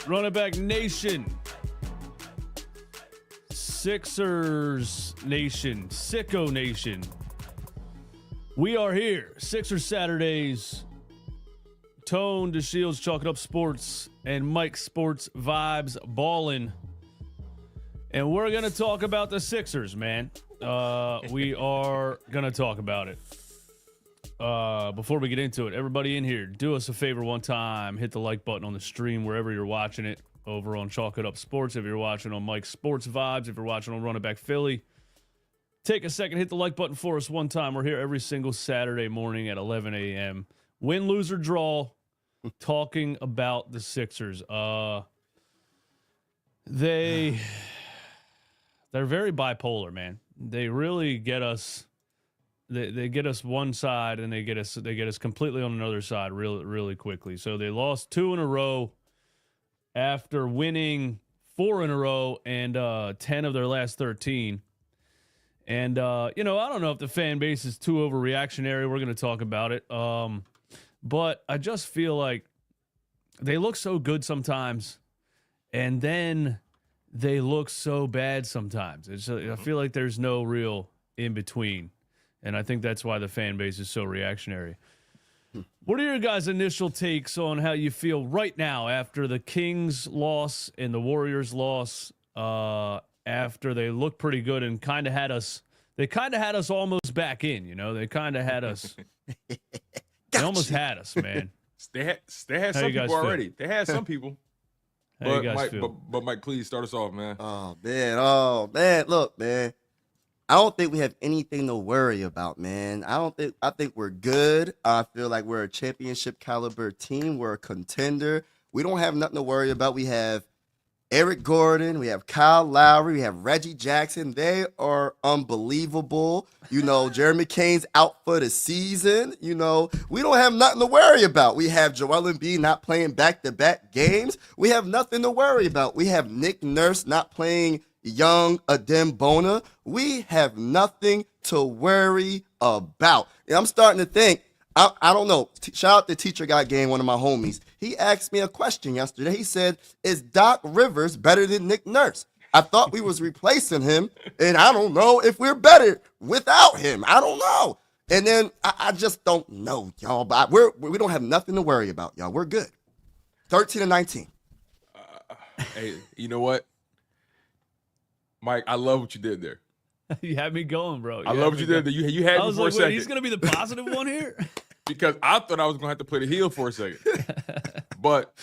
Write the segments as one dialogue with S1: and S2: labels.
S1: Running Back Nation. Sixers Nation. Sicko Nation. We are here. Sixers Saturdays. Tone, DeShields, Chalking Up Sports, and Mike Sports Vibes Ballin'. And we're going to talk about the Sixers, man. We are going to talk about it. Before we get into it, everybody in here, do us a favor one time. Hit the like button on the stream wherever you're watching it. Over on Chalk It Up Sports, if you're watching on Mike Sports Vibes, if you're watching on Running Back Philly. Take a second, hit the like button for us one time. We're here every single Saturday morning at 11 a.m. Win, lose, or draw, talking about the Sixers. They're very bipolar, man. They really get us. They get us one side and they get us completely on another side really quickly. So they lost 2 in a row after winning 4 in a row and 10 of their last 13. And I don't know if the fan base is too overreactionary. We're going to talk about it. But I just feel like they look so good sometimes, and then they look so bad sometimes. I feel like there's no real in between. And I think that's why the fan base is so reactionary. What are your guys' initial takes on how you feel right now after the Kings loss and the Warriors loss, after they looked pretty good and kind of had us almost back in, They kind of had us. They almost had us, man.
S2: They had some people already. They had some people.
S1: How you guys
S2: Mike,
S1: feel?
S2: but Mike, please start us off, man.
S3: Oh man. Look, man. I don't think we have anything to worry about, man. I think we're good. I feel like we're a championship caliber team. We're a contender. We don't have nothing to worry about. We have Eric Gordon, we have Kyle Lowry, we have Reggie Jackson. They are unbelievable. Jeremy Kane's out for the season. We don't have nothing to worry about. We have Joel Embiid not playing back-to-back games. We have nothing to worry about. We have Nick Nurse not playing young Adem Bona. We have nothing to worry about. And I'm starting to think, I don't know. Shout out to Teacher Got Game, one of my homies. He asked me a question yesterday. He said, is Doc Rivers better than Nick Nurse? I thought we was replacing him, and I don't know if we're better without him. I don't know. And then I just don't know, y'all. But we don't have nothing to worry about, y'all. We're good. 13-19.
S2: Hey, you know what? Mike, I love what you did there.
S1: You had me going, bro.
S2: I love what you did there. You had me for a second.
S1: He's going to be the positive one here?
S2: Because I thought I was going to have to play the heel for a second. But,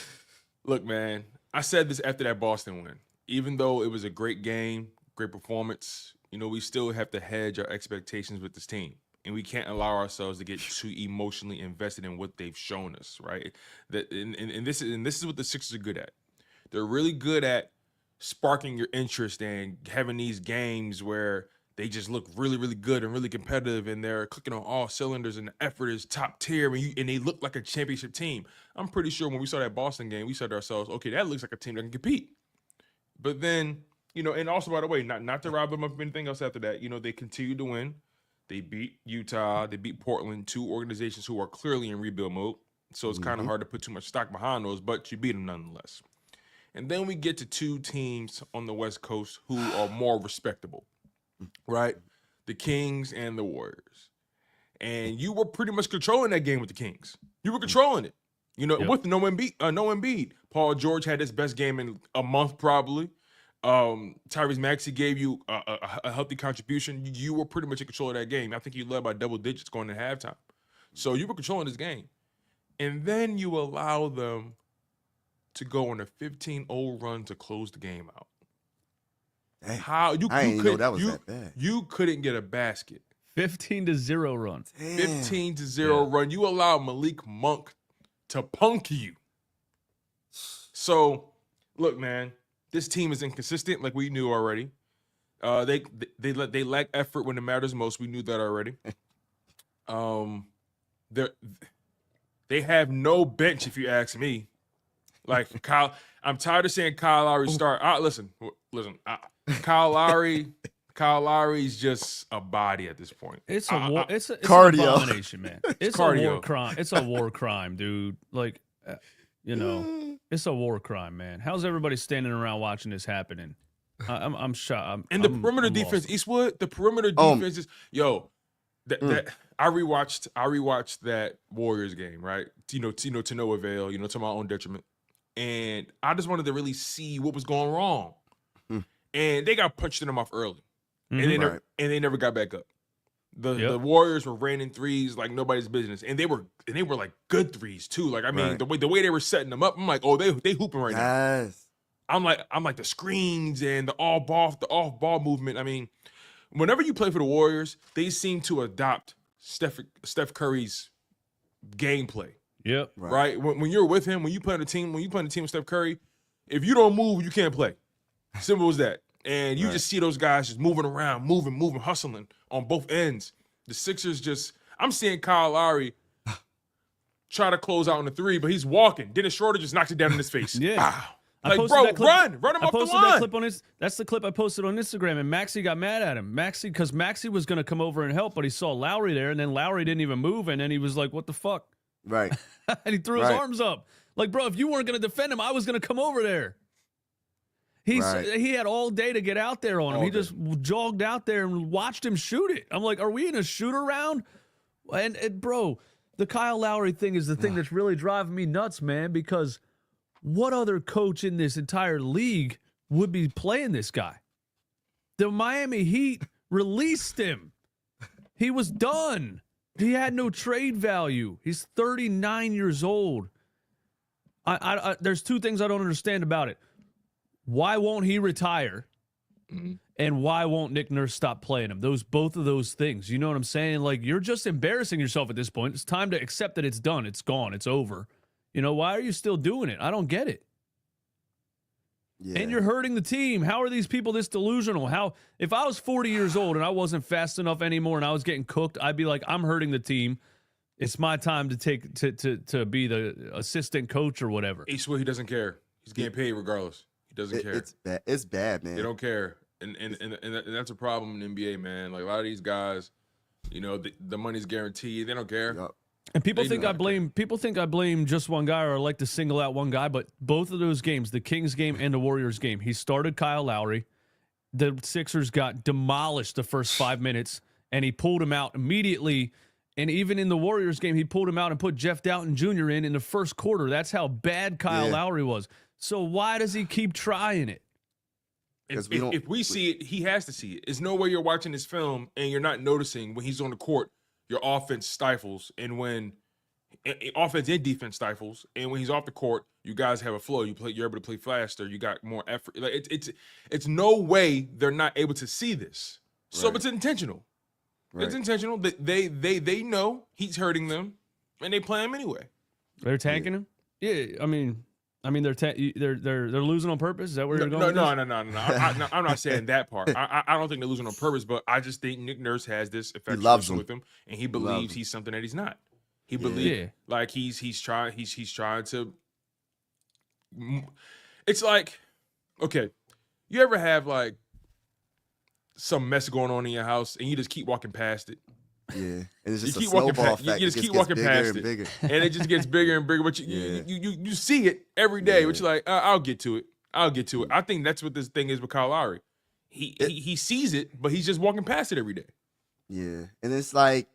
S2: look, man, I said this after that Boston win. Even though it was a great game, great performance, we still have to hedge our expectations with this team. And we can't allow ourselves to get too emotionally invested in what they've shown us, right? And this is what the Sixers are good at. They're really good at sparking your interest and having these games where they just look really, really good and really competitive, and they're clicking on all cylinders, and the effort is top tier, and they look like a championship team. I'm pretty sure when we saw that Boston game, we said to ourselves, okay, that looks like a team that can compete. But then, and also, by the way, not to rob them of anything else after that, they continued to win. They beat Utah. They beat Portland, 2 organizations who are clearly in rebuild mode. So it's kind of hard to put too much stock behind those, but you beat them nonetheless. And then we get to 2 teams on the West Coast who are more respectable, right? The Kings and the Warriors. And you were pretty much controlling that game with the Kings. You were controlling it, with no Embiid. Paul George had his best game in a month probably. Tyrese Maxey gave you a healthy contribution. You were pretty much in control of that game. I think you led by double digits going to halftime. So you were controlling this game. And then you allow them to go on a 15-0 run to close the game out.
S3: Dang.
S2: How you
S3: I didn't know that was
S2: you,
S3: that bad.
S2: You couldn't get a basket.
S1: 15-0 run.
S2: 15-0 run. You allow Malik Monk to punk you. So, look, man, this team is inconsistent, like we knew already. They lack effort when it matters most. We knew that already. They have no bench, if you ask me. Like Kyle, I'm tired of saying Kyle Lowry start. Listen. Kyle Lowry's just a body at this point.
S1: It's it's
S3: cardio.
S1: an abomination, man. It's a
S2: cardio.
S1: war crime. It's a war crime, dude. Like, you know,
S3: Mm.
S1: it's a war crime, man. How's everybody standing around watching this happening? I'm shocked.
S2: And the perimeter defense,
S1: lost.
S2: Eastwood, the perimeter defense is that I rewatched that Warriors game, right? To no avail, to my own detriment. And I just wanted to really see what was going wrong. And they got punched in them off early. And they never got back up. The Warriors were raining threes like nobody's business. And they were like good threes too. Like, I mean, the way they were setting them up, I'm like, oh, they hooping right now. I'm like the screens and the off ball movement. I mean, whenever you play for the Warriors, they seem to adopt Steph Curry's gameplay.
S1: Yep.
S2: Right. When you're with him, when you play on the team with Steph Curry, if you don't move, you can't play. Simple as that. And you just see those guys just moving around, moving, hustling on both ends. The Sixers I'm seeing Kyle Lowry try to close out on the three, but he's walking. Dennis Schroeder just knocked it down in his face.
S1: Yeah.
S2: Wow.
S1: I
S2: Like, bro, run him off the line.
S1: That clip on that's the clip I posted on Instagram, and Maxey got mad at him. Because Maxey was going to come over and help, but he saw Lowry there, and then Lowry didn't even move, and then he was like, what the fuck?
S3: Right.
S1: And he threw his arms up. Like, bro, if you weren't going to defend him, I was going to come over there. He had all day to get out there on him. He just jogged out there and watched him shoot it. I'm like, are we in a shooter round? And bro, the Kyle Lowry thing is the thing that's really driving me nuts, man, because what other coach in this entire league would be playing this guy? The Miami Heat released him. He was done. He had no trade value. He's 39 years old. There's two things I don't understand about it. Why won't he retire? And why won't Nick Nurse stop playing him? Both of those things. You know what I'm saying? Like, you're just embarrassing yourself at this point. It's time to accept that it's done. It's gone. It's over. You know, why are you still doing it? I don't get it. Yeah. And you're hurting the team. How are these people this delusional? If I was 40 years old and I wasn't fast enough anymore and I was getting cooked, I'd be like, I'm hurting the team. It's my time to be the assistant coach or whatever.
S2: Eastwood, he doesn't care. He's getting paid regardless. He doesn't care.
S3: It's bad. It's bad, man.
S2: They don't care. And that's a problem in the NBA, man. Like, a lot of these guys, the money's guaranteed. They don't care.
S3: Yep.
S1: And people think I blame just one guy, or I like to single out one guy, but both of those games, the Kings game and the Warriors game, he started Kyle Lowry. The Sixers got demolished the first 5 minutes, and he pulled him out immediately. And even in the Warriors game, he pulled him out and put Jeff Doughton Jr. in the first quarter. That's how bad Kyle Lowry was. So why does he keep trying it?
S2: If we see it, he has to see it. There's no way you're watching this film and you're not noticing when he's on the court, your offense stifles, and when offense and defense stifles, and when he's off the court, you guys have a flow. You're able to play faster. You got more effort. Like, it's no way they're not able to see this. So it's intentional. Right. It's intentional. They know he's hurting them, and they play him anyway.
S1: They're tanking him. Yeah, I mean they're losing on purpose. Is that where you're going?
S2: No. I'm not saying that part. I don't think they're losing on purpose, but I just think Nick Nurse has this affection with him, and he believes he's something that he's not. He believes like he's trying to. It's like, okay, you ever have like some mess going on in your house and you just keep walking past it?
S3: Yeah, and it's just
S2: you keep
S3: a snowball effect.
S2: You just keep walking past it, and it just gets bigger and bigger. But you see it every day. But you're like, I'll get to it. I think that's what this thing is with Kyle Lowry. He sees it, but he's just walking past it every day.
S3: Yeah, and it's like,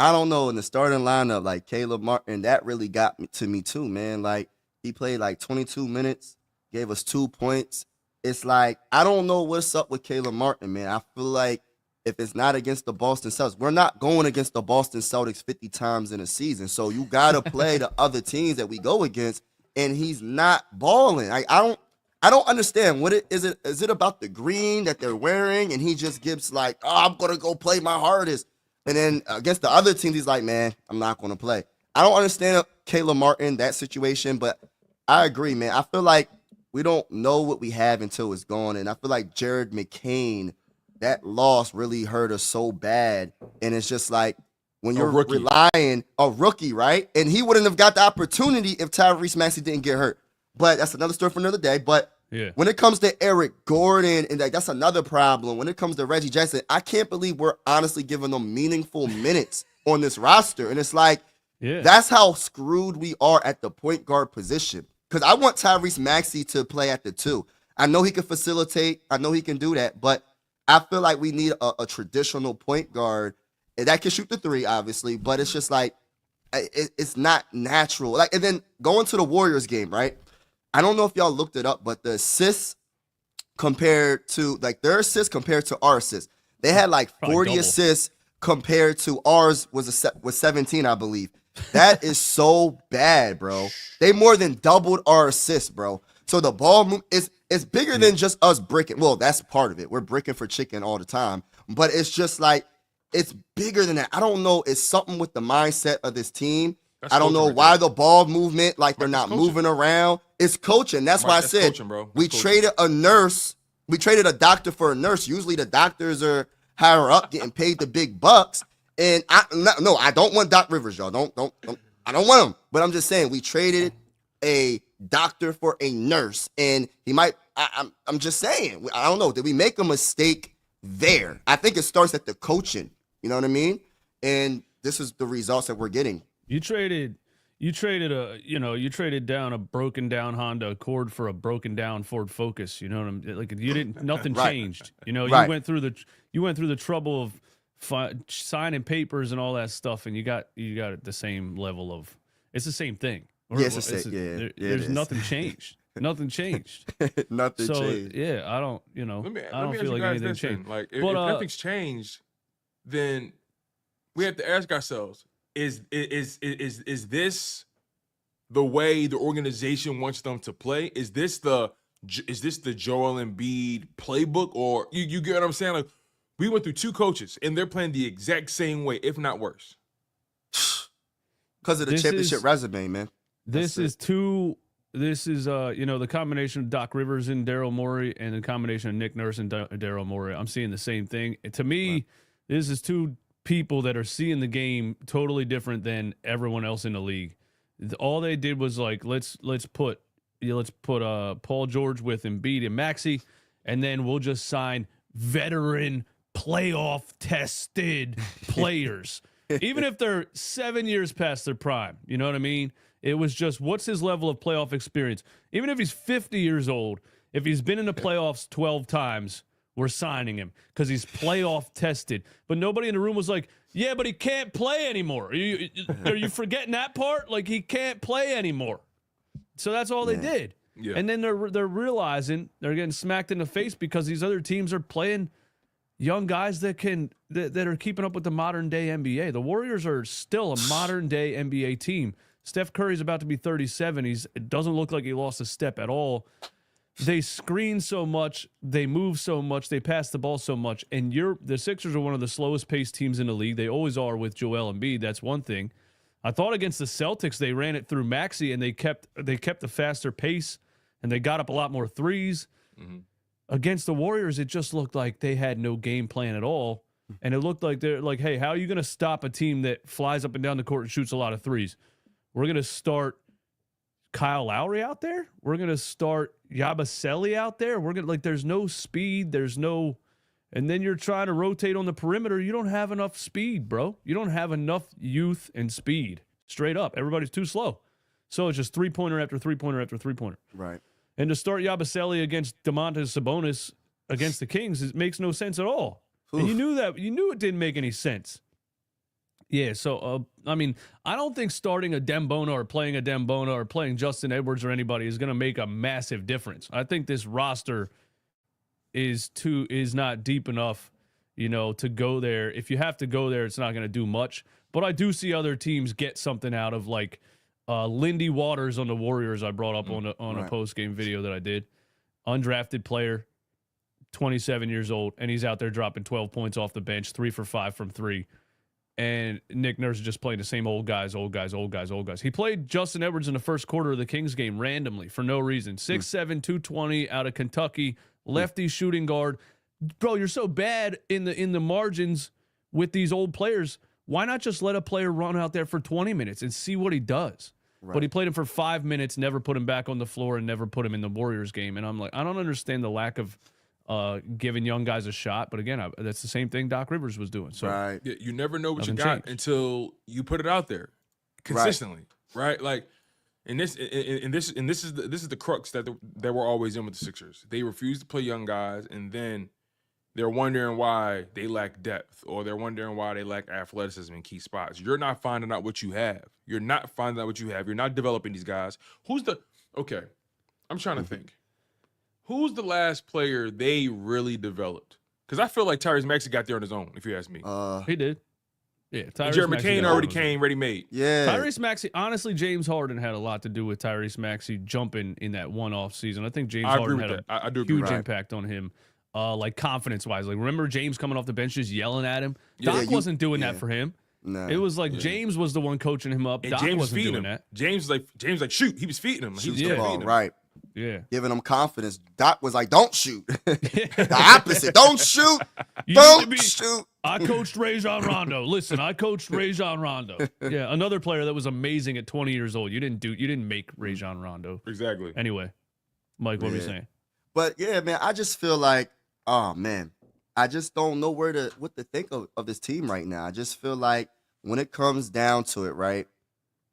S3: I don't know, in the starting lineup, like Caleb Martin, that really got to me too, man. Like, he played like 22 minutes, gave us 2 points. It's like, I don't know what's up with Caleb Martin, man. I feel like if it's not against the Boston Celtics, we're not going against the Boston Celtics 50 times in a season. So you got to play the other teams that we go against, and he's not balling. I don't understand. Is it about the green that they're wearing, and he just gives like, I'm going to go play my hardest. And then against the other teams, he's like, man, I'm not going to play. I don't understand Caleb Martin, that situation, but I agree, man. I feel like we don't know what we have until it's gone. And I feel like Jared McCain, that loss really hurt us so bad. And it's just like, when you're relying a rookie, right? And he wouldn't have got the opportunity if Tyrese Maxey didn't get hurt. But that's another story for another day. But when it comes to Eric Gordon, and that's another problem. When it comes to Reggie Jackson, I can't believe we're honestly giving them meaningful minutes on this roster. And it's like,
S1: Yeah.
S3: That's how screwed we are at the point guard position. Because I want Tyrese Maxey to play at the 2. I know he can facilitate. I know he can do that. But I feel like we need a traditional point guard that can shoot the 3, obviously. But it's just like, it's not natural. Like, and then going to the Warriors game, right? I don't know if y'all looked it up, but the assists compared to, like, their assists compared to our assists, they had like 40
S1: double.
S3: assists compared to ours was 17, I believe. That is so bad, bro. They more than doubled our assists, bro. So the ball move it's bigger than just us bricking. Well, that's part of it. We're bricking for chicken all the time, but it's just like it's bigger than that. I don't know. It's something with the mindset of this team.
S2: That's
S3: I don't know
S2: coaching right
S3: why
S2: there.
S3: the ball movement, like they're
S2: Right,
S3: not
S2: that's coaching.
S3: moving around. It's coaching. That's
S2: Right,
S3: why I
S2: that's
S3: said
S2: coaching, bro. That's
S3: we
S2: coaching.
S3: traded a nurse. We traded a doctor for a nurse. Usually the doctors are higher up, getting paid the big bucks. And I don't want Doc Rivers, y'all. Don't. I don't want him. But I'm just saying we traded a doctor for a nurse, and he might. I'm just saying. I don't know. Did we make a mistake there? I think it starts at the coaching. You know what I mean? And this is the results that we're getting.
S1: You traded down a broken down Honda Accord for a broken down Ford Focus. You know what I'm like? You didn't. Nothing
S3: Right.
S1: changed. You know,
S3: Right.
S1: you went through the trouble of signing papers and all that stuff, and you got the same level of. It's the same thing.
S3: Yeah, it's the same. Yeah, it
S1: there's
S3: is.
S1: nothing changed. Nothing changed.
S3: Nothing
S1: So
S3: changed.
S1: yeah, I don't. You know,
S2: Let me
S1: I don't
S2: ask
S1: feel
S2: you
S1: like
S2: guys
S1: anything
S2: this then.
S1: changed.
S2: Like, if
S1: But,
S2: nothing's changed, then we have to ask ourselves: Is this the way the organization wants them to play? Is this the Joel Embiid playbook, or you get what I'm saying? Like, we went through 2 coaches, and they're playing the exact same way, if not worse.
S3: Because of the
S1: This
S3: championship
S1: is-
S3: resume, man.
S1: This
S3: That's
S1: is the combination of Doc Rivers and Daryl Morey and the combination of Nick Nurse and Daryl Morey. I'm seeing the same thing. To me, this is 2 people that are seeing the game totally different than everyone else in the league. All they did was like let's put Paul George with Embiid and Maxey, and then we'll just sign veteran playoff tested players. Even if they're 7 years past their prime, you know what I mean? It was just, what's his level of playoff experience? Even if he's 50 years old, if he's been in the playoffs 12 times, we're signing him because he's playoff tested. But nobody in the room was like, yeah, but he can't play anymore. Are you forgetting that part? Like, he can't play anymore. So that's all they did.
S2: Yeah.
S1: And then they're realizing they're getting smacked in the face because these other teams are playing young guys that are keeping up with the modern day NBA. The Warriors are still a modern day NBA team. Steph Curry's about to be 37. It doesn't look like he lost a step at all. They screen so much, they move so much, they pass the ball so much, and the Sixers are one of the slowest paced teams in the league. They always are with Joel Embiid. That's one thing. I thought against the Celtics they ran it through Maxey and they kept the faster pace and they got up a lot more threes.
S2: Mhm.
S1: Against the Warriors, it just looked like they had no game plan at all. And it looked like they're like, hey, how are you going to stop a team that flies up and down the court and shoots a lot of threes? We're going to start Kyle Lowry out there. We're going to start Yabusele out there. We're going to, like, there's no speed. And then you're trying to rotate on the perimeter. You don't have enough speed, bro. You don't have enough youth and speed. Straight up. Everybody's too slow. So it's just 3-pointer after 3-pointer after 3-pointer.
S3: Right.
S1: And to start Yabusele against Domantas Sabonis against the Kings, it makes no sense at all. And you knew that. You knew it didn't make any sense. Yeah, so, I mean, I don't think starting a Dembona or playing a Dembona or playing Justin Edwards or anybody is going to make a massive difference. I think this roster is not deep enough, to go there. If you have to go there, it's not going to do much. But I do see other teams get something out of, like, Lindy Waters on the Warriors I brought up on a post-game video that I did. Undrafted player, 27 years old, and he's out there dropping 12 points off the bench, 3 for 5 from 3. And Nick Nurse is just playing the same old guys. He played Justin Edwards in the first quarter of the Kings game randomly for no reason. 6'7", 220 out of Kentucky, lefty shooting guard. Bro, you're so bad in the margins with these old players. Why not just let a player run out there for 20 minutes and see what he does? Right. But he played him for 5 minutes, never put him back on the floor, and never put him in the Warriors game. And I'm like, I don't understand the lack of giving young guys a shot. But again, that's the same thing Doc Rivers was doing. So
S3: Right.
S2: Yeah, you never know what you
S1: Nothing
S2: got
S1: changed.
S2: until you put it out there. consistently, right? Like, and this is the crux that we're always in with the Sixers. They refuse to play young guys, and then they're wondering why they lack depth, or they're wondering why they lack athleticism in key spots. You're not finding out what you have. You're not finding out what you have. You're not developing these guys. Okay, I'm trying to think. Who's the last player they really developed? Because I feel like Tyrese Maxey got there on his own, if you ask me.
S1: He did. Yeah,
S2: And Jared McCain already came ready-made.
S3: Yeah.
S1: Tyrese Maxey, honestly, James Harden had a lot to do with Tyrese Maxey jumping in that one-off season. I think James
S2: I agree
S1: Harden
S2: with
S1: had
S2: that.
S1: a
S2: I do agree
S1: huge
S2: with that.
S1: impact on him, like confidence-wise. Like, remember James coming off the bench just yelling at him?
S2: Yeah,
S1: Doc wasn't doing that
S3: yeah.
S1: for him.
S3: Nah.
S1: It was like James was the one coaching him up.
S2: And
S1: Doc
S2: James was
S1: wasn't
S2: feeding
S1: doing
S2: him.
S1: that.
S2: James was like, shoot. He was feeding him. He was
S3: Shoot the ball,
S2: feeding him.
S3: right.
S1: Yeah.
S3: Giving him confidence. Doc was like, don't shoot. The opposite. Don't shoot.
S1: You need to
S3: Don't
S1: be-
S3: shoot.
S1: I coached Rajon Rondo. Listen, I coached Rajon Rondo. Yeah, another player that was amazing at 20 years old. You didn't make Rajon Rondo.
S2: Exactly.
S1: Anyway, Mike, what were you
S3: Yeah.
S1: saying?
S3: But yeah, man, I just feel like, oh man, I just don't know what to think of this team right now. I just feel like when it comes down to it, right?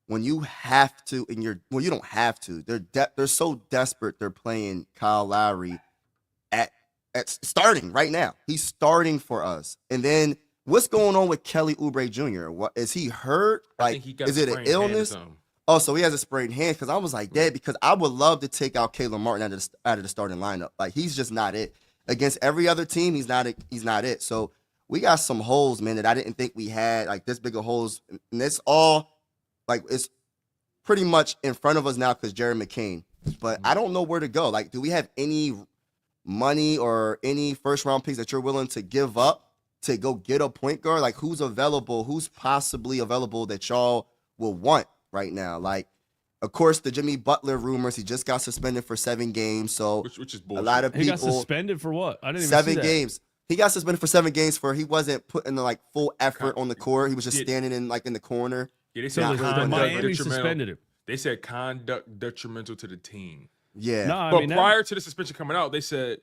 S3: When you have to, you don't have to. They're so desperate. They're playing Kyle Lowry at starting right now. He's starting for us. And then what's going on with Kelly Oubre Jr.? What is he hurt?
S2: I
S3: Like,
S2: think he got
S3: is it an
S2: sprained hand or
S3: illness?
S2: something.
S3: Oh, so he has a sprained hand. Because I was like, Dad, because I would love to take out Caleb Martin out of the starting lineup. Like, he's just not it. Against every other team, he's not it. So we got some holes, man, that I didn't think we had. Like, this big of holes, and it's all like it's pretty much in front of us now because Jared McCain. But I don't know where to go. Like, do we have any money or any first round picks that you're willing to give up to go get a point guard? Like, who's available? Who's possibly available that y'all will want right now? Like, of course, the Jimmy Butler rumors. He just got suspended for 7 games. So
S2: Which is
S3: a
S2: bullshit.
S3: lot of
S1: He got
S3: people
S1: suspended for what? I didn't even
S3: 7
S1: see that.
S3: games. He got suspended for 7 games for he wasn't putting the like full effort on the court. He was just
S2: Yeah.
S3: standing in the corner.
S2: Yeah, they
S1: So
S2: said
S3: Not
S1: the,
S3: really
S1: the
S3: doing
S1: Miami
S2: detrimental.
S1: suspended him.
S2: They said conduct detrimental to the team.
S3: Yeah.
S1: No, I
S2: But
S1: mean, that-
S2: prior to the suspension coming out, they said,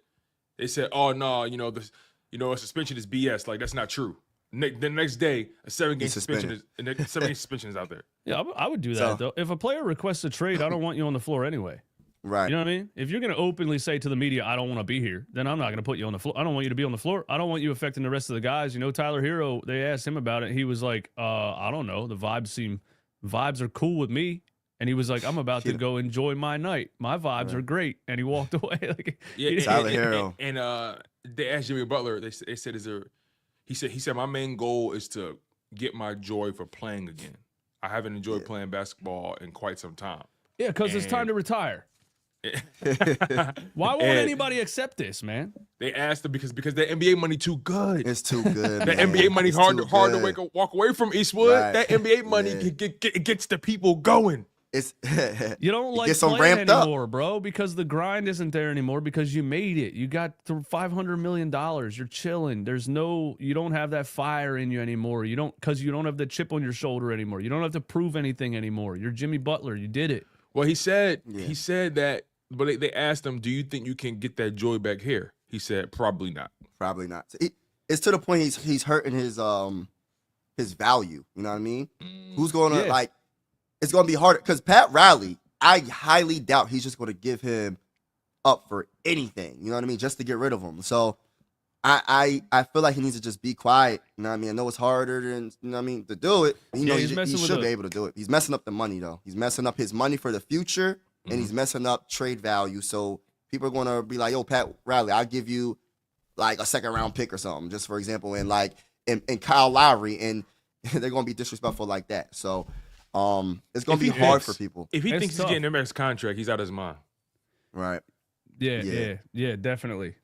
S2: oh no, a suspension is BS. Like, that's not true. The next day, a 7-game
S3: He's
S2: suspension
S3: suspended.
S2: is 7-game suspension is out there.
S1: yeah, I would do that
S3: So-
S1: though. If a player requests a trade, I don't want you on the floor anyway.
S3: Right.
S1: You know what I mean? If you're going to openly say to the media, I don't want to be here, then I'm not going to put you on the floor. I don't want you to be on the floor. I don't want you affecting the rest of the guys. You know, Tyler Hero, they asked him about it. He was like, I don't know. The vibes are cool with me. And he was like, I'm about to go enjoy my night. My vibes are great. And he walked away. Like,
S2: Yeah,
S1: he didn't-
S3: Tyler Hero.
S2: And they asked Jimmy Butler. They said, he said my main goal is to get my joy for playing again. I haven't enjoyed playing basketball in quite some time.
S1: yeah, because it's time
S2: And-
S1: to retire. Why won't
S2: And-
S1: anybody accept this, man?
S2: They asked him because the NBA money too good.
S3: It's too good.
S2: That
S3: man.
S2: NBA money
S3: It's
S2: hard
S3: too
S2: to
S3: good.
S2: walk away from Eastwood.
S3: Right.
S2: That NBA money
S3: Yeah.
S2: gets the people going.
S3: It's
S1: You don't like
S3: gets them
S1: playing
S3: ramped up.
S1: anymore, bro, because the grind isn't there anymore because you made it. You got $500 million. You're chilling. You don't have that fire in you anymore. You don't have the chip on your shoulder anymore. You don't have to prove anything anymore. You're Jimmy Butler. You did it.
S2: Well, he said
S3: Yeah.
S2: that, but they asked him, "Do you think you can get that joy back here?" He said, "Probably not."
S3: probably not. It's to the point he's hurting his value. You know what I mean? Who's going to
S1: Yeah.
S3: like? It's going to be harder because Pat Riley. I highly doubt he's just going to give him up for anything. You know what I mean? Just to get rid of him. So I feel like he needs to just be quiet. You know what I mean? I know it's harder than to do it. You know
S1: he's
S3: he
S1: messing with
S3: should
S1: the-
S3: be able to do it. He's messing up the money though. He's messing up his money for the future, and he's messing up trade value. So people are going to be like, "Yo, Pat Riley, I'll give you like a 2nd-round pick or something, just for example, and Kyle Lowry, and they're going to be disrespectful like that." So it's going
S2: If
S3: to be
S2: he
S3: hard
S2: thinks-
S3: for people,
S2: If he
S1: It's
S2: thinks
S1: tough.
S2: he's getting their next contract, he's out of his mind.
S3: right?
S1: Yeah, definitely.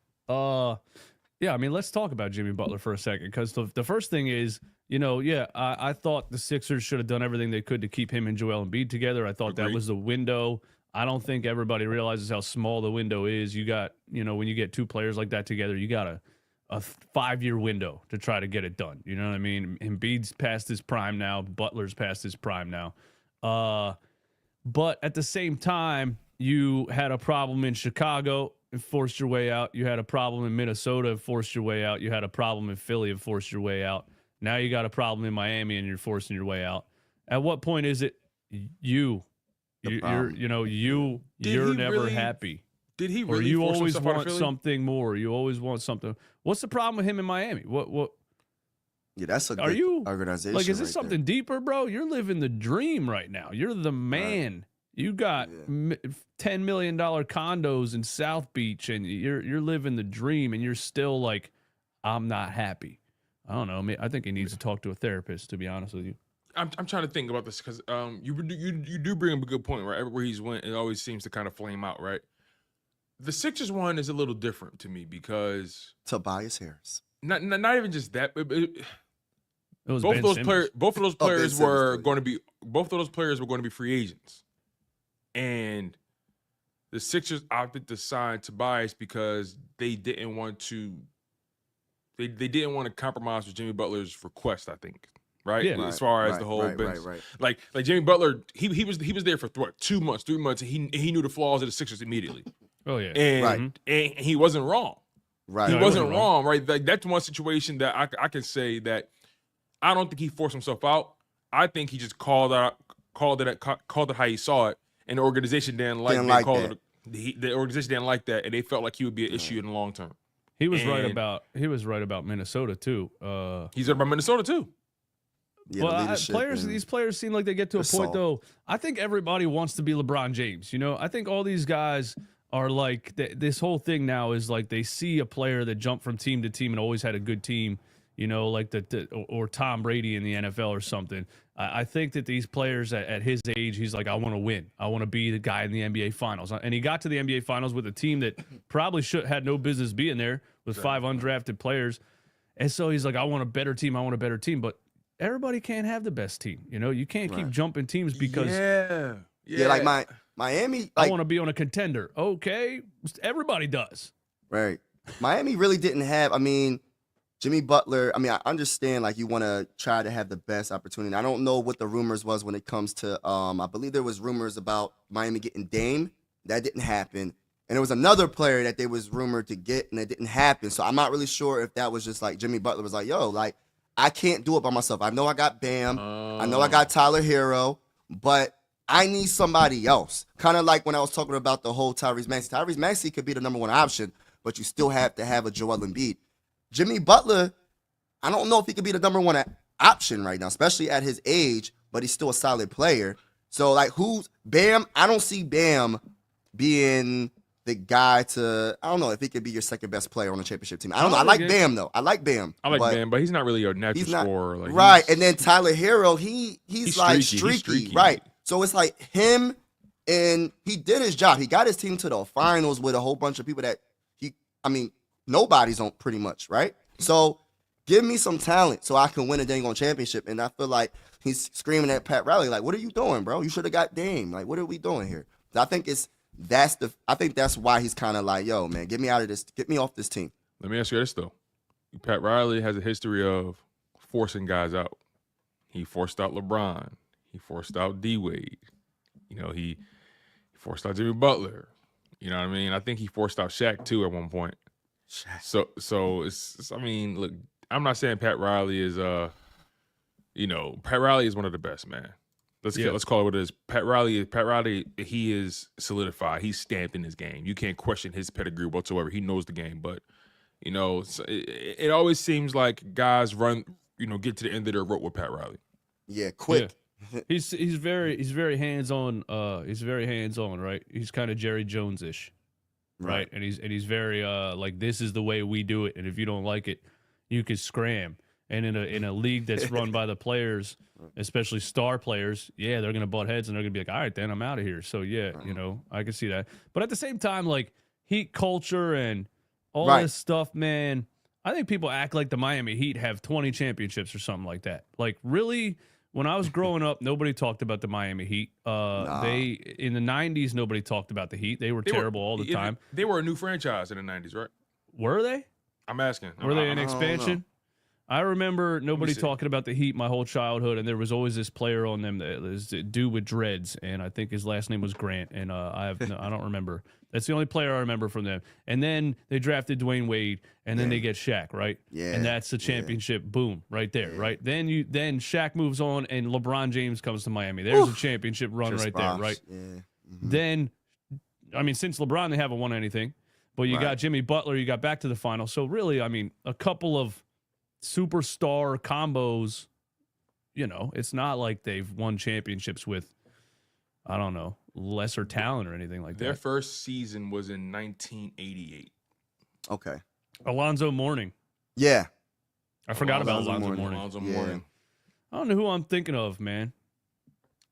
S1: Yeah, I mean, let's talk about Jimmy Butler for a second because the first thing is, I thought the Sixers should have done everything they could to keep him and Joel Embiid together. I thought that
S2: Agreed.
S1: was the window. I don't think everybody realizes how small the window is. You got, when you get 2 players like that together, you got a 5-year window to try to get it done. You know what I mean? Embiid's past his prime now. Butler's past his prime now. But at the same time, you had a problem in Chicago and forced your way out. You had a problem in Minnesota and forced your way out. You had a problem in Philly and forced your way out. Now you got a problem in Miami and you're forcing your way out. At what point is it you?
S3: The
S1: You're
S3: problem.
S1: you're
S2: he
S1: never
S2: really
S1: happy.
S2: Did he
S1: Or
S2: really
S1: you
S2: force
S1: always
S2: himself out of
S1: want
S2: Philly?
S1: something more. You always want something. What's the problem with him in Miami? What
S3: Yeah, that's a
S1: are
S3: good
S1: you
S3: organization.
S1: like? Is this
S3: right
S1: something deeper, bro? You're living the dream right now. You're the man. You got
S3: Yeah.
S1: $10 million condos in South Beach, and you're living the dream, and you're still like, I'm not happy. I don't know. I think he needs to talk to a therapist. To be honest with you.
S2: I'm trying to think about this because you do bring up a good point, right? Everywhere he's went, it always seems to kind of flame out, right? The Sixers one is a little different to me because
S3: there. Tobias Harris.
S2: not even just that.
S1: It was
S2: Both
S1: Ben
S2: of those
S1: Simmons.
S2: players, both of those
S3: Ben
S2: players
S3: Simmons
S2: were
S3: too,
S2: going to be free agents, and the Sixers opted to sign Tobias because they didn't want to. They didn't want to compromise with Jimmy Butler's request, I think, right?
S1: Yeah.
S2: As far as the whole
S3: right,
S2: business.
S3: right.
S2: Like Jimmy Butler, he was there for what, 2 months, 3 months, and he knew the flaws of the Sixers immediately,
S1: Oh yeah.
S2: and
S3: Right.
S2: and he wasn't wrong.
S3: Right.
S2: He
S1: No, he
S2: wasn't
S1: wasn't
S2: wrong, right? Like, that's one situation that I can say that I don't think he forced himself out. I think he just called it how he saw it, and the organization didn't like that. The organization didn't like that, and they felt like he would be an issue in the long term.
S1: He was right
S2: And-
S1: about Minnesota too.
S2: He's about Minnesota too.
S3: Yeah,
S1: Well,
S3: the leadership and
S1: these players seem like they get to a point
S3: assault.
S1: though. I think everybody wants to be LeBron James. You know, I think all these guys are like this whole thing now is like they see a player that jumped from team to team and always had a good team. You know, like or Tom Brady in the NFL or something. I think that these players at his age, he's like, I want to win. I want to be the guy in the NBA Finals. And he got to the NBA Finals with a team that probably had no business being there with 5 undrafted players. And so he's like, I want a better team. I want a better team. But everybody can't have the best team. You know, you can't keep
S3: Right.
S1: jumping teams because
S3: Yeah, like Miami,
S1: I
S3: like
S1: want to be on a contender. Okay, everybody does.
S3: right. Miami really didn't have. I mean, Jimmy Butler. I mean, I understand like you want to try to have the best opportunity. I don't know what the rumors was when it comes to. I believe there was rumors about Miami getting Dame. That didn't happen. And there was another player that they was rumored to get, and it didn't happen. So I'm not really sure if that was just like Jimmy Butler was like, yo, like I can't do it by myself. I know I got Bam. I know I got Tyler Hero, but I need somebody else. Kind of like when I was talking about the whole Tyrese Maxey. Tyrese Maxey could be the number one option, but you still have to have a Joel Embiid. Jimmy Butler, I don't know if he could be the number one option right now, especially at his age, but he's still a solid player. So, like, who's Bam? I don't see Bam being the guy to, I don't know if he could be your second best player on a championship team. I don't know. I like Bam, though. I like Bam.
S2: I like
S3: but
S2: Bam, but he's not really a natural
S3: he's not
S2: scorer. Like,
S3: right.
S2: he's-
S3: And then Tyler Hero, he's like
S2: streaky. He's
S3: streaky.
S2: streaky.
S3: Right. So it's like him, and he did his job. He got his team to the finals with a whole bunch of people that nobody's on pretty much, right? So give me some talent so I can win a dang on championship. And I feel like he's screaming at Pat Riley, like, what are you doing, bro? You should have got Dame. Like, what are we doing here? So I think that's why he's kind of like, yo, man, get me out of this, get me off this team.
S2: Let me ask you this though: Pat Riley has a history of forcing guys out. He forced out LeBron. He forced out D Wade. You know, he forced out Jimmy Butler. You know what I mean? I think he forced out Shaq too at one point. So it's I mean, look, I'm not saying Pat Riley is Pat Riley is one of the best, man. Let's call it what it is. Pat Riley, he is solidified. He's stamped in his game. You can't question his pedigree whatsoever. He knows the game, but you know, it always seems like guys get to the end of their rope with Pat Riley.
S3: Yeah, quick.
S1: Yeah. He's very hands on. He's very hands on, right? He's kind of Jerry Jones-ish, right? And he's very like, this is the way we do it, and if you don't like it, you could scram. And in a league that's run by the players, especially star players, yeah, they're gonna butt heads and they're gonna be like, all right, then I'm out of here. So yeah, you know, I can see that. But at the same time, like Heat culture and all this stuff, man, I think people act like the Miami Heat have 20 championships or something like that. Like, really, when I was growing up, nobody talked about the Miami Heat. They in the 90s, nobody talked about the Heat. They were terrible all the time.
S2: They were a new franchise in the 90s, right?
S1: Were they?
S2: I'm asking.
S1: Were they an
S3: I don't
S1: expansion? I remember nobody
S2: see.
S1: talking about the Heat my whole childhood, and there was always this player on them that was a dude with dreads, and I think his last name was Grant, and I don't remember. That's the only player I remember from them. And then they drafted Dwayne Wade, and then they get Shaq, right?
S3: Yeah,
S1: And that's the championship, boom, right there, right? Then Shaq moves on, and LeBron James comes to Miami. There's a championship run
S3: Chris
S1: right
S3: Bosh,
S1: there, right?
S3: Yeah.
S1: Then, I mean, since LeBron, they haven't won anything, but you
S3: Right.
S1: got Jimmy Butler, you got back to the final. So really, I mean, a couple of superstar combos, you know, it's not like they've won championships with, I don't know, lesser talent or anything like
S2: Their
S1: that.
S2: first season was in 1988.
S3: Okay.
S1: Alonzo Mourning.
S3: Yeah.
S1: I forgot about
S3: Alonzo
S1: Alonzo
S3: Mourning.
S1: Mourning.
S2: Alonzo
S3: Yeah.
S2: Mourning.
S1: I don't know who I'm thinking of, man.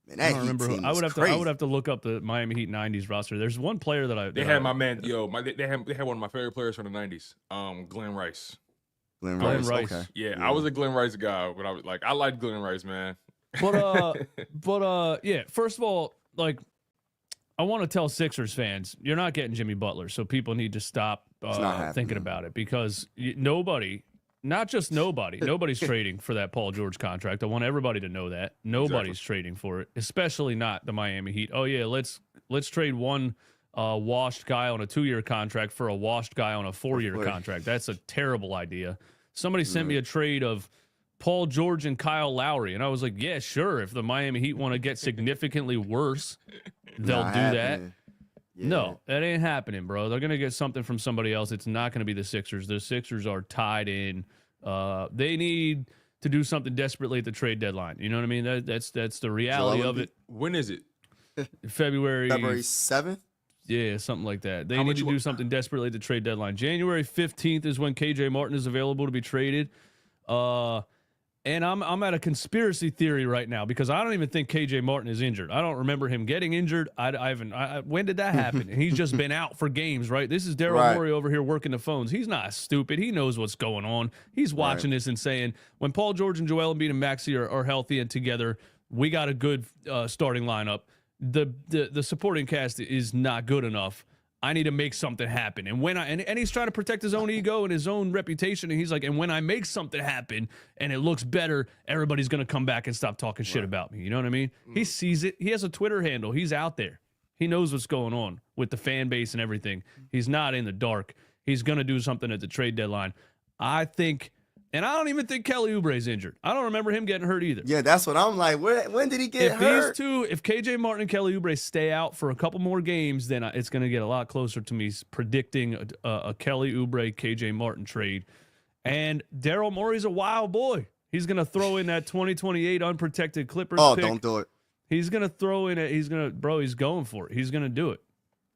S3: Man,
S1: I
S3: that
S1: don't remember
S3: Heat
S1: who.
S3: team
S1: I
S3: was
S1: would have
S3: crazy.
S1: to look up the Miami Heat 90s roster. There's one player that I
S2: They had my man, they had one of my favorite players from the 90s, Glenn Rice.
S3: Glenn
S1: Glenn
S3: Rice.
S1: Rice.
S3: Okay.
S2: Yeah, I was a Glenn Rice guy when I was like, I liked Glenn Rice, man.
S1: But yeah, first of all, like, I want to tell Sixers fans, you're not getting Jimmy Butler, so people need to stop
S3: not happening.
S1: thinking about it, because nobody, not just nobody, nobody's trading for that Paul George contract. I want everybody to know that nobody's trading for it, especially not the Miami Heat. Oh yeah, let's trade one washed guy on a 2-year contract for a washed guy on a 4-year contract. That's a terrible idea. Somebody sent me a trade of Paul George and Kyle Lowry, and I was like, yeah, sure. If the Miami Heat want to get significantly worse, they'll
S3: Not
S1: do that.
S3: happening. Yeah.
S1: No, that ain't happening, bro. They're gonna get something from somebody else. It's not gonna be the Sixers. The Sixers are tied in. They need to do something desperately at the trade deadline. You know what I mean? That's the reality
S3: Joel
S1: of it.
S2: When is it?
S3: February
S1: February
S3: 7th.
S1: Yeah, something like that. They
S2: How
S1: need
S2: much
S1: to
S2: you
S1: do
S2: want-
S1: something desperately at the trade deadline. January 15th is when KJ Martin is available to be traded. And I'm at a conspiracy theory right now because I don't even think KJ Martin is injured. I don't remember him getting injured. When did that happen? And he's just been out for games, right? This is Daryl
S3: Right.
S1: Morey over here working the phones. He's not stupid. He knows what's going on. He's watching this and saying, when Paul George and Joel Embiid and Maxey are healthy and together, we got a good starting lineup. The supporting cast is not good enough. I need to make something happen. And when and he's trying to protect his own ego and his own reputation. And he's like, and when I make something happen and it looks better, everybody's going to come back and stop talking shit about me. You know what I mean? He sees it. He has a Twitter handle. He's out there. He knows what's going on with the fan base and everything. He's not in the dark. He's going to do something at the trade deadline. I think, and I don't even think Kelly Oubre's injured. I don't remember him getting hurt either.
S3: Yeah, that's what I'm like. When did he get
S1: If
S3: hurt?
S1: these two, if KJ Martin and Kelly Oubre stay out for a couple more games, then it's going to get a lot closer to me predicting a Kelly Oubre KJ Martin trade. And Daryl Morey's a wild boy. He's going to throw in that 2028 unprotected Clippers
S3: Oh,
S1: pick.
S3: don't do it.
S1: He's going to throw in it. He's going for it. He's going to do it.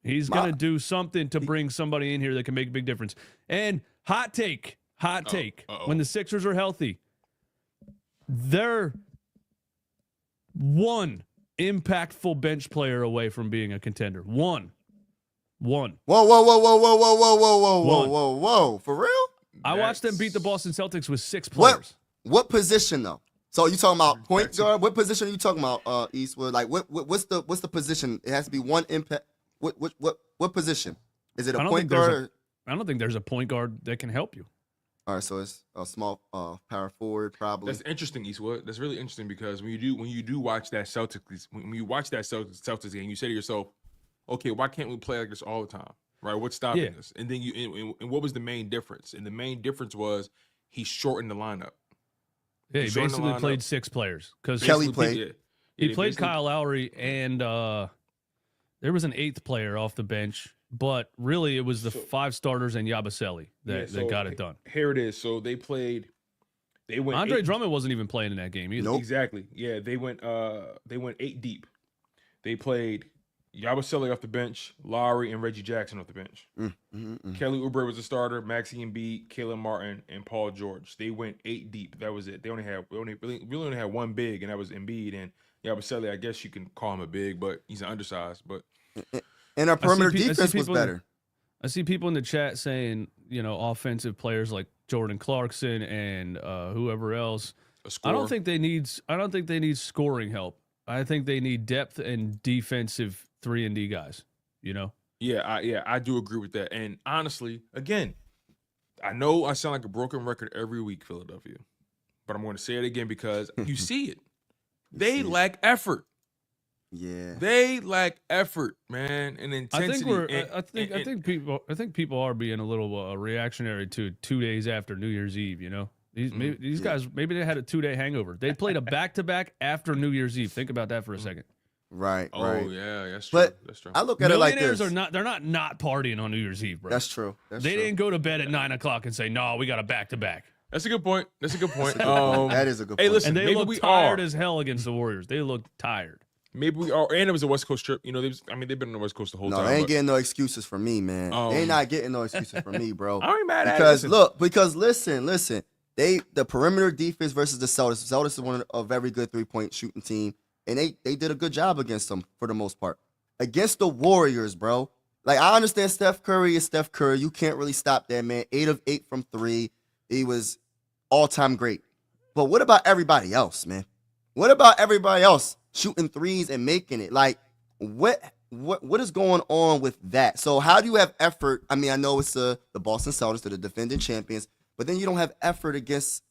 S1: He's going to do something to bring somebody in here that can make a big difference. And hot take. When the Sixers are healthy, they're one impactful bench player away from being a contender. One.
S3: Whoa, whoa, whoa, whoa, whoa, whoa, whoa, whoa, whoa, whoa,
S1: One.
S3: whoa, whoa. For real?
S1: I watched them beat the Boston Celtics with 6
S3: What?
S1: players.
S3: What position though? So you talking about point guard? What position are you talking about, Eastwood? Like what's the position? It has to be one impact. What position? Is it a
S1: I don't
S3: point
S1: think there's
S3: guard?
S1: I don't think there's a point guard that can help you.
S3: All right, so it's a small power forward probably.
S2: That's interesting, Eastwood. That's really interesting because when you do watch that Celtics, when you watch that Celtics game, you say to yourself, okay, why can't we play like this all the time? Right? What's stopping us? And then and what was the main difference? And the main difference was he shortened the lineup.
S1: Yeah, he
S2: shortened the
S1: basically
S2: lineup.
S1: played 6 players because
S3: Kelly
S2: Basically,
S3: played.
S2: yeah.
S1: he
S2: Yeah,
S1: played
S2: basically-
S1: Kyle Lowry and there was an 8th player off the bench, but really it was the 5 starters and Yabusele that
S2: so
S1: got it done.
S2: Here it is. So they went
S1: Andre
S2: 8
S1: Drummond wasn't even playing in that game either.
S3: Nope.
S2: Exactly. Yeah, they went 8 deep. They played Yabusele off the bench, Lowry and Reggie Jackson off the bench. Kelly Oubre was the starter, Maxey Embiid, Caleb Martin, and Paul George. They went 8 deep. That was it. We only had one big, and that was Embiid. And Yabusele, I guess you can call him a big, but he's an undersized. But
S3: And our perimeter
S1: I see
S3: defense was
S1: people in the-
S3: better.
S1: I see people in the chat saying, offensive players like Jordan Clarkson and whoever else.
S2: a score.
S1: I don't think they need scoring help. I think they need depth and defensive 3-and-D guys,
S2: Yeah, I do agree with that. And honestly, again, I know I sound like a broken record every week, Philadelphia. but I'm going to say it again because you see it. They lack effort.
S3: Yeah.
S2: They lack effort, man, and
S1: I
S2: intensity.
S1: I think people are being a little reactionary to 2 days after New Year's Eve. You know, these guys maybe they had a 2-day hangover. They played a back-to-back after New Year's Eve. Think about that for a second.
S3: Right.
S2: Oh
S3: right.
S2: yeah, that's true.
S3: But
S2: That's true.
S3: I look at it like
S1: Millionaires
S3: this.
S1: are not. They're not partying on New Year's Eve, bro.
S3: That's true. That's
S1: They
S3: true.
S1: didn't go to bed at 9 o'clock and say, "No, we got a back-to-back."
S2: That's a good point. That's a good point.
S3: That is a good
S2: Hey,
S3: point.
S2: listen,
S1: And they
S2: maybe
S1: looked
S2: we
S1: tired
S2: are.
S1: as hell against the Warriors. They looked tired.
S2: Maybe we are, and it was a West Coast trip. You know, they've been on the West Coast the whole
S3: No,
S2: time.
S3: they ain't
S2: but
S3: getting no excuses from me, man. They ain't not getting no excuses from me, bro.
S2: I ain't mad at it.
S3: Because
S2: Listen.
S3: listen. The perimeter defense versus the Celtics. The Celtics is a very good 3-point shooting team, and they did a good job against them for the most part. Against the Warriors, bro. Like, I understand Steph Curry is Steph Curry. You can't really stop that, man. 8 of 8 from 3. He was all-time great. But what about everybody else, man? What about everybody else shooting threes and making it? Like, what is going on with that? So how do you have effort? I mean, I know it's the Boston Celtics, they're the defending champions, but then you don't have effort against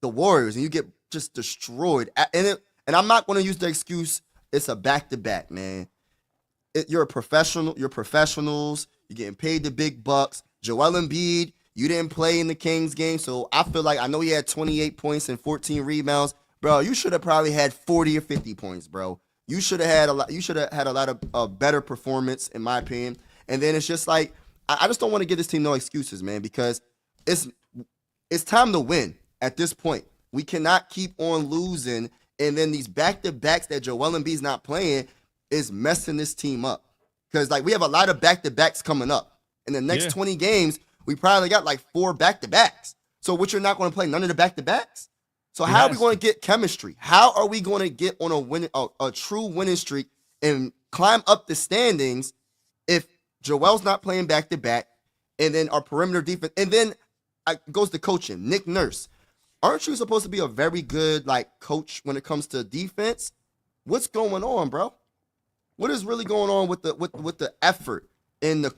S3: the Warriors, and you get just destroyed. And I'm not going to use the excuse it's a back-to-back, man. You're a professional. You're professionals. You're getting paid the big bucks. Joel Embiid, you didn't play in the Kings game, so I feel like I know he had 28 points and 14 rebounds. Bro, you should have probably had 40 or 50 points, bro. You should have had a lot. You should have had a lot of better performance, in my opinion. And then it's just like I just don't want to give this team no excuses, man, because it's time to win at this point. We cannot keep on losing, and then these back-to-backs that Joel Embiid's not playing is messing this team up. Because like we have a lot of back-to-backs coming up. In the next 20 games, we probably got like 4 back-to-backs. So what, you're not going to play none of the back-to-backs? So how are we going to get chemistry? How are we going to get on a true winning streak and climb up the standings if Joel's not playing back-to-back, and then our perimeter defense, and then goes to coaching, Nick Nurse. Aren't you supposed to be a very good like coach when it comes to defense? What's going on, bro? What is really going on with the effort? And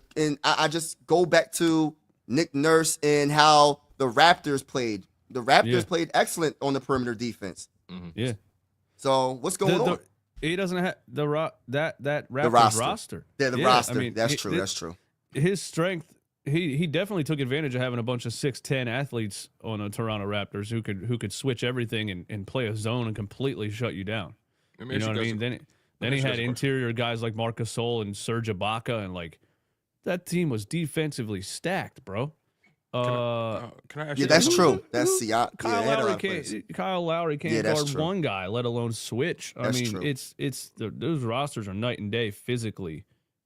S3: I just go back to Nick Nurse and how the Raptors played. The Raptors played excellent on the perimeter defense.
S2: Mm-hmm.
S1: Yeah.
S3: So what's going on?
S1: He doesn't have that Raptors roster.
S3: Yeah, the roster. I mean, that's true. That's true.
S1: His strength. He definitely took advantage of having a bunch of 6'10" athletes on the Toronto Raptors who could switch everything and play a zone and completely shut you down. You know what I mean? Then he had interior guys like Marc Gasol and Serge Ibaka, and like that team was defensively stacked, bro.
S2: Can I ask you
S3: that's
S2: this?
S3: true. That's
S1: Kyle Lowry can't guard
S3: true.
S1: one guy, let alone switch.
S3: That's
S1: I mean,
S3: true.
S1: those rosters are night and day physically.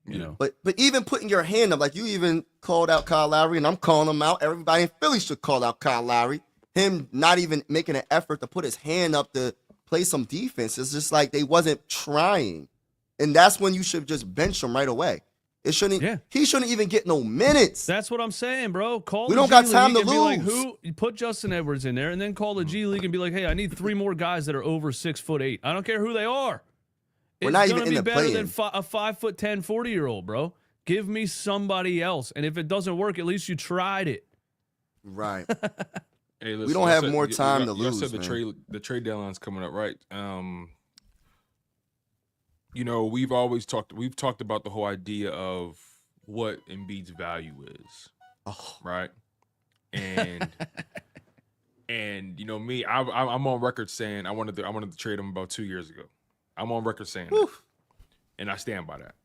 S1: You know,
S3: but even putting your hand up, like you even called out Kyle Lowry, and I'm calling him out. Everybody in Philly should call out Kyle Lowry. Him not even making an effort to put his hand up to play some defense. It's just like they wasn't trying, and that's when you should just bench him right away. It shouldn't. Yeah. He shouldn't even get no minutes.
S1: That's what I'm saying, bro.
S3: We don't got time to lose.
S1: Like, you put Justin Edwards in there, and then call the G League and be like, "Hey, I need 3 more guys that are over 6'8". I don't care who they are.
S3: We're not even in the
S1: better
S3: play-in.
S1: than a 5'10", 40-year-old, bro. Give me somebody else, and if it doesn't work, at least you tried it.
S3: Right.
S2: Hey, listen,
S3: we don't have more time to lose.
S2: You said the trade deadline's coming up, right? You know, we've talked about the whole idea of what Embiid's value is, right? And and you know me, I'm on record saying I wanted to trade him about 2 years ago. I'm on record saying that, and I stand by that.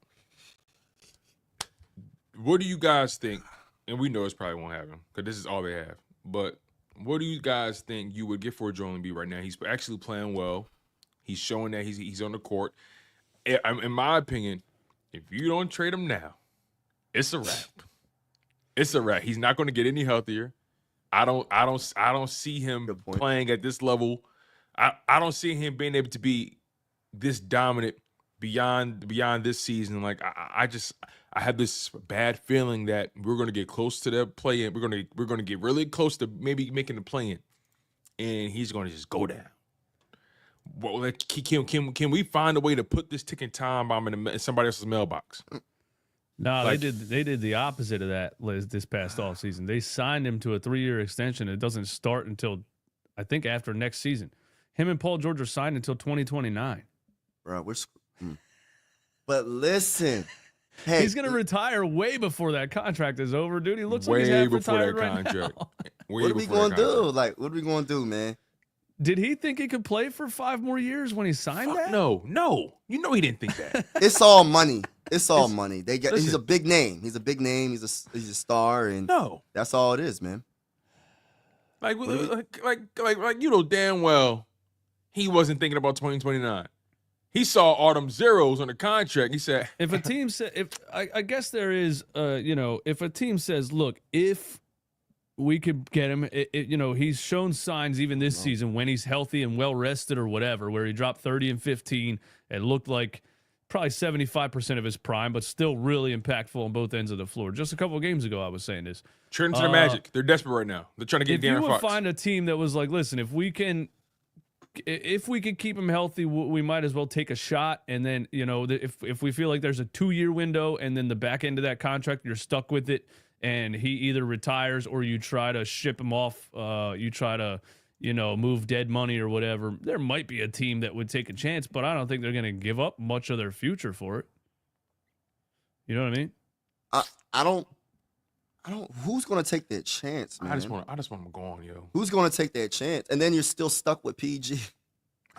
S2: What do you guys think? And we know this probably won't happen because this is all they have. But what do you guys think you would get for Joel Embiid right now? He's actually playing well. He's showing that he's on the court. In my opinion, if you don't trade him now, it's a wrap. It's a wrap. He's not going to get any healthier. I don't see him playing at this level. I don't see him being able to be this dominant beyond this season. Like I have this bad feeling that we're going to get close to the play-in. We're going to get really close to maybe making the play-in, and he's going to just go down. Well, like, can we find a way to put this ticking time bomb in somebody else's mailbox?
S1: No, like, they did the opposite of that, Liz, this past offseason. They signed him to a 3-year extension. It doesn't start until I think after next season. Him and Paul George are signed until 2029.
S3: Bro, but listen, hey,
S1: He's gonna retire way before that contract is over, dude. He looks like he's
S2: Way
S1: half
S2: before
S1: retired
S2: that
S1: right
S2: contract.
S1: now.
S3: what are we gonna do? Like, what are we gonna do, man?
S1: Did he think he could play for 5 more years when he signed that?
S2: No. You know he didn't think that.
S3: It's all money. It's all money. He's
S2: listen.
S3: a big name. He's a star, and
S2: No.
S3: that's all it is, man.
S2: Like you know damn well he wasn't thinking about 2029. He saw autumn zeros on the contract. He said,
S1: If a team said, I guess there is, if a team says, look, if we could get him, he's shown signs even this season when he's healthy and well rested or whatever, where he dropped 30 and 15 and looked like probably 75% of his prime, but still really impactful on both ends of the floor. Just a couple of games ago, I was saying this.
S2: turn to the Magic. They're desperate right now. They're trying to get
S1: If you
S2: De'Aaron
S1: would
S2: Fox.
S1: find a team that was like, listen, if we can keep him healthy, we might as well take a shot. And then, if we feel like there's a 2-year window and then the back end of that contract, you're stuck with it and he either retires or you try to ship him off, you try to, move dead money or whatever, there might be a team that would take a chance, but I don't think they're going to give up much of their future for it. You know what I mean?
S3: I don't. Who's gonna take that chance, man?
S2: I just want him to go on, yo.
S3: Who's gonna take that chance? And then you're still stuck with PG.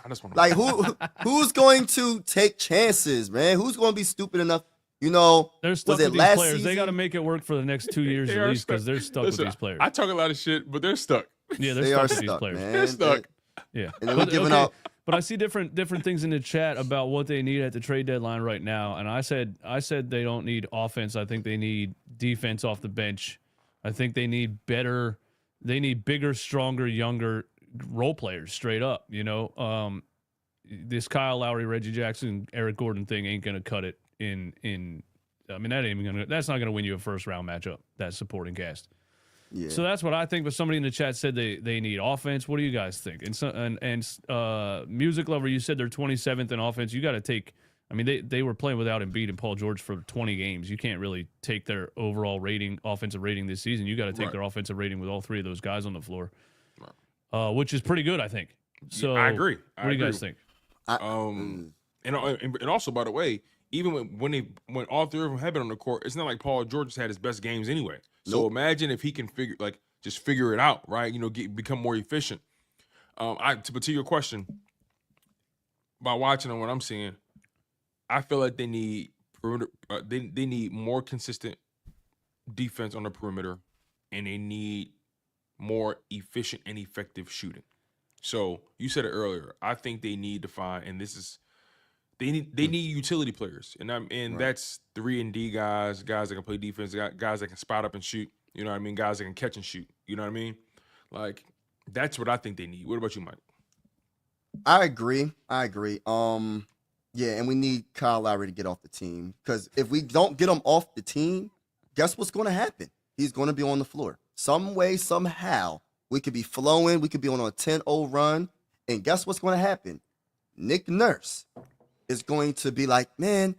S2: I just want
S3: Like who's going to take chances, man? Who's going to be stupid enough?
S1: They're stuck
S3: was it
S1: with these
S3: last
S1: players. They
S3: season?
S1: got to make it work for the next 2 years
S2: They
S1: at
S2: are
S1: least because
S2: stuck.
S1: they're stuck
S2: Listen,
S1: with these players.
S2: I talk a lot of shit, but they're stuck.
S1: Yeah, they're
S3: They
S1: stuck
S3: are
S1: with these
S3: stuck,
S1: players.
S3: man.
S2: They're stuck.
S1: Yeah,
S3: And then we're giving
S1: okay,
S3: out.
S1: But I see different things in the chat about what they need at the trade deadline right now, and I said they don't need offense. I think they need defense off the bench. I think they need better. They need bigger, stronger, younger role players. Straight up, this Kyle Lowry, Reggie Jackson, Eric Gordon thing ain't gonna cut it. I mean, that's not gonna win you a first round matchup. That supporting cast.
S3: Yeah.
S1: So that's what I think. But somebody in the chat said they need offense. What do you guys think? And Music Lover, you said they're 27th in offense. You got to take. I mean, they were playing without Embiid and Paul George for 20 games. You can't really take their overall offensive rating this season. You got to take their offensive rating with all 3 of those guys on the floor, which is pretty good, I think. So
S2: I agree.
S1: What do you guys think?
S2: And also, by the way, even when all 3 of them have been on the court, it's not like Paul George has had his best games anyway. So imagine if he can just figure it out, right? Become more efficient. But to your question, by watching and what I'm seeing, I feel like they need perimeter. They need more consistent defense on the perimeter, and they need more efficient and effective shooting. So you said it earlier. I think they need to find, and this is. They need utility players, and that's 3-and-D guys that can play defense, guys that can spot up and shoot. You know what I mean? Guys that can catch and shoot. You know what I mean? Like that's what I think they need. What about you, Mike?
S3: I agree. Yeah, and we need Kyle Lowry to get off the team because if we don't get him off the team, guess what's going to happen? He's going to be on the floor. Some way, somehow, we could be flowing. We could be on a 10-0 run, and guess what's going to happen? Nick Nurse is going to be like, man,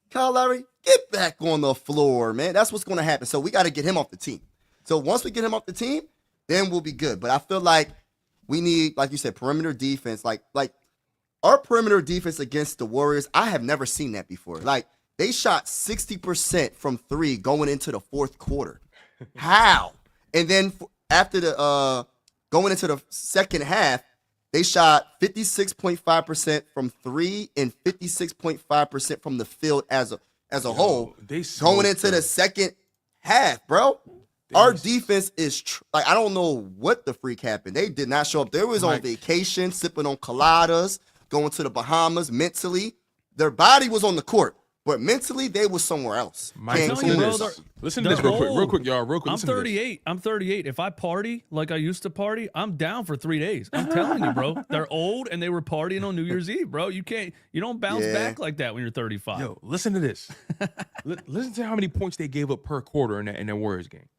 S3: Kyle Lowry, get back on the floor, man. That's what's going to happen. So we got to get him off the team. So once we get him off the team, then we'll be good. But I feel like we need, like you said, perimeter defense. Like our perimeter defense against the Warriors, I have never seen that before. Like they shot 60% from 3 going into the 4th quarter. How? And then after the going into the second half, they shot 56.5% from 3 and 56.5% from the field as a whole. Going into the second half, bro. Our defense is I don't know what the freak happened. They did not show up. They was on vacation, sipping on coladas, going to the Bahamas mentally. Their body was on the court, but mentally they was somewhere else.
S2: Mike, listen to this real quick, y'all. Real quick.
S1: I'm 38. I'm 38. If I party like I used to party, I'm down for 3 days. I'm telling you, bro. They're old and they were partying on New Year's Eve, bro. You don't bounce back like that when you're 35.
S2: Yo, listen to this. Listen to how many points they gave up per quarter in that Warriors game.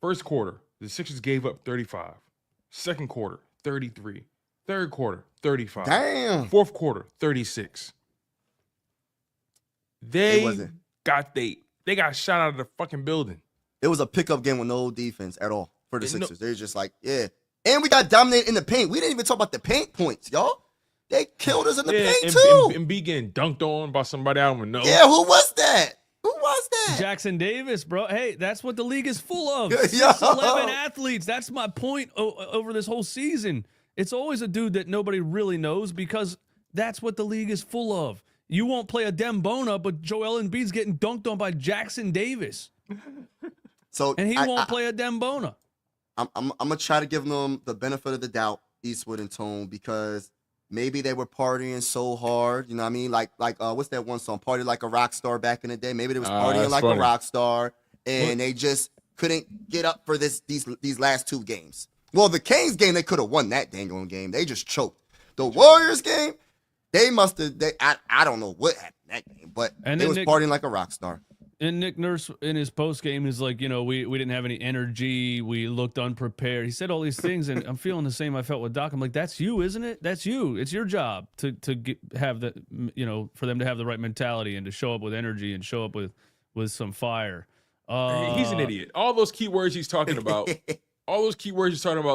S2: First quarter, the Sixers gave up 35. Second quarter, 33. Third quarter, 35.
S3: Damn.
S2: Fourth quarter, 36. They got shot out of the fucking building.
S3: It was a pickup game with no defense at all for the Sixers. They're just like, yeah, And we got dominated in the paint. We didn't even talk about the paint points, y'all. They killed us in the paint
S2: and,
S3: too.
S2: And be getting dunked on by somebody I don't even know.
S3: Yeah, who was that? Who was that?
S1: Jackson Davis, bro. Hey, that's what the league is full of.
S3: Yo.
S1: 6'11" athletes. That's my point over this whole season. It's always a dude that nobody really knows because that's what the league is full of. You won't play a Dembona, but Joel Embiid's getting dunked on by Jackson Davis.
S3: So
S1: And he won't play a Dembona.
S3: I'm gonna try to give them the benefit of the doubt, Eastwood and Tone, because maybe they were partying so hard. You know what I mean? Like what's that one song? Party Like a Rock Star back in the day. Maybe they was partying
S2: that's
S3: like
S2: funny.
S3: a rock star, and they just couldn't get up for these last two games. Well, the Kings game, they could have won that dang on game. They just choked. The Warriors game, they must have. I don't know what happened in that game, but
S1: And
S3: they
S1: then
S3: was partying like a rock star.
S1: And Nick Nurse in his post game is like, we didn't have any energy. We looked unprepared. He said all these things, and I'm feeling the same I felt with Doc. I'm like, that's you, isn't it? That's you. It's your job to have the, for them to have the right mentality and to show up with energy and show up with some fire.
S2: He's an idiot. All those keywords he's talking about,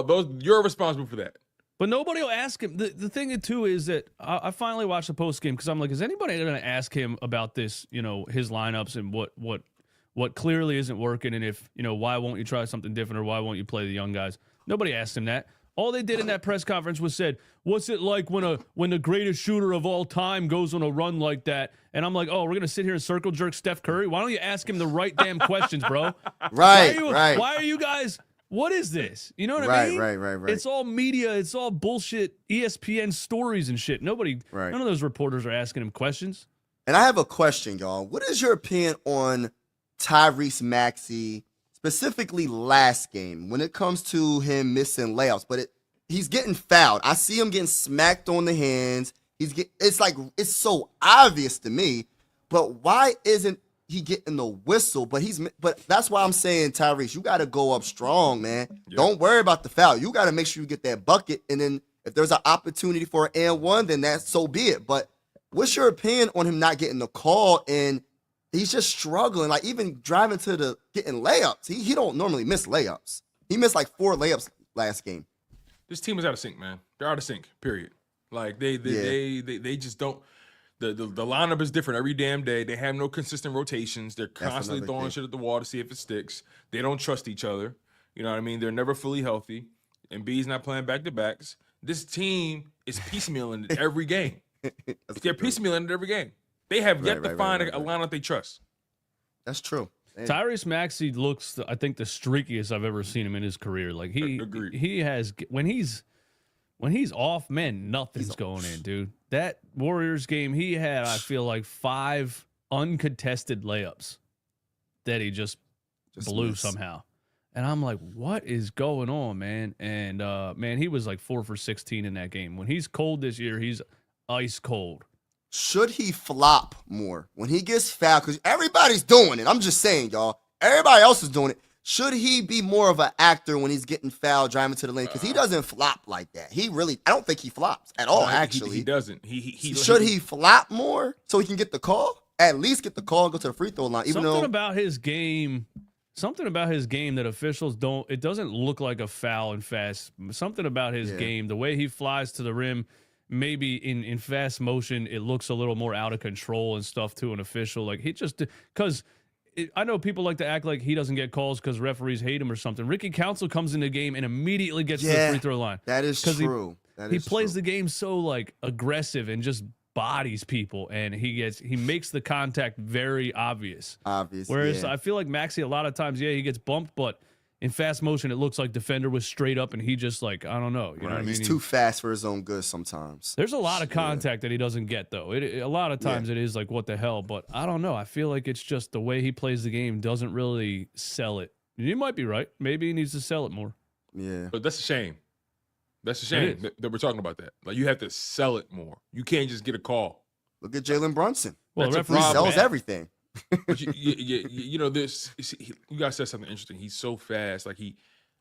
S2: those you're responsible for that.
S1: But nobody will ask him. The thing too is that I finally watched the post game because I'm like, is anybody going to ask him about this? His lineups and what clearly isn't working, and if why won't you try something different, or why won't you play the young guys? Nobody asked him that. All they did in that press conference was said, "What's it like when the greatest shooter of all time goes on a run like that?" And I'm like, "Oh, we're gonna sit here and circle jerk Steph Curry? Why don't you ask him the right damn questions, bro?
S3: Right.
S1: Why are you guys?" What is this? You know what I mean?
S3: Right.
S1: It's all media. It's all bullshit. ESPN stories and shit. None of those reporters are asking him questions.
S3: And I have a question, y'all. What is your opinion on Tyrese Maxey, specifically last game, when it comes to him missing layups? But he's getting fouled. I see him getting smacked on the hands. It's so obvious to me. But why isn't he getting the whistle? But that's why I'm saying, Tyrese, you got to go up strong, man.
S2: Yeah.
S3: Don't worry about the foul. You got to make sure you get that bucket. And then if there's an opportunity for an and one, then that's so be it. But what's your opinion on him not getting the call? And he's just struggling, like even driving to getting layups. He don't normally miss layups. He missed like 4 layups last game.
S2: This team is out of sync, man. They're out of sync. Period. Like they just don't. The lineup is different every damn day. They have no consistent rotations. They're constantly
S3: another
S2: throwing
S3: thing.
S2: shit at the wall to see if it sticks. They don't trust each other. You know what I mean? They're never fully healthy. And B's not playing back to backs. This team is piecemealing it every game. They're piecemealing it every game. They have yet to find a lineup they trust.
S3: That's true. Man.
S1: Tyrese Maxey looks, I think, the streakiest I've ever seen him in his career. Like
S2: Agreed.
S1: he has when he's off, man, nothing's going in, dude. That Warriors game, he had, I feel like, 5 uncontested layups that he just blew
S3: missed.
S1: somehow. And I'm like, what is going on, man? And man, he was like 4 for 16 in that game. When he's cold this year, he's ice cold.
S3: Should he flop more when he gets fouled? Because everybody's doing it. I'm just saying, y'all. Everybody else is doing it. Should he be more of an actor when he's getting fouled, driving to the lane? Because he doesn't flop like that. I don't think he flops at all,
S2: No,
S3: actually.
S2: he doesn't.
S3: Should he flop more so he can get the call? At least get the call and go to the free throw line.
S1: Something about his game that officials don't. It doesn't look like a foul in fast. Something about his game, the way he flies to the rim. Maybe in fast motion, it looks a little more out of control and stuff to an official. Like because I know people like to act like he doesn't get calls because referees hate him or something. Ricky Council comes in the game and immediately gets to the free throw line.
S3: That is true.
S1: He plays the game so like aggressive and just bodies people, and he makes the contact very obvious. Whereas I feel like Maxey a lot of times, he gets bumped, but in fast motion, it looks like defender was straight up, and he just like, I don't know. You know what I mean?
S3: He's too fast for his own good sometimes.
S1: There's a lot of contact that he doesn't get, though. A lot of times it is like, what the hell? But I don't know. I feel like it's just the way he plays the game doesn't really sell it. You might be right. Maybe he needs to sell it more.
S3: Yeah.
S2: But that's a shame. That's a shame that we're talking about that. Like, you have to sell it more. You can't just get a call.
S3: Look at Jalen Brunson.
S1: Well,
S2: That's a
S1: referee
S3: He
S2: problem.
S3: sells everything.
S2: But you know, you guys said something interesting. He's so fast. Like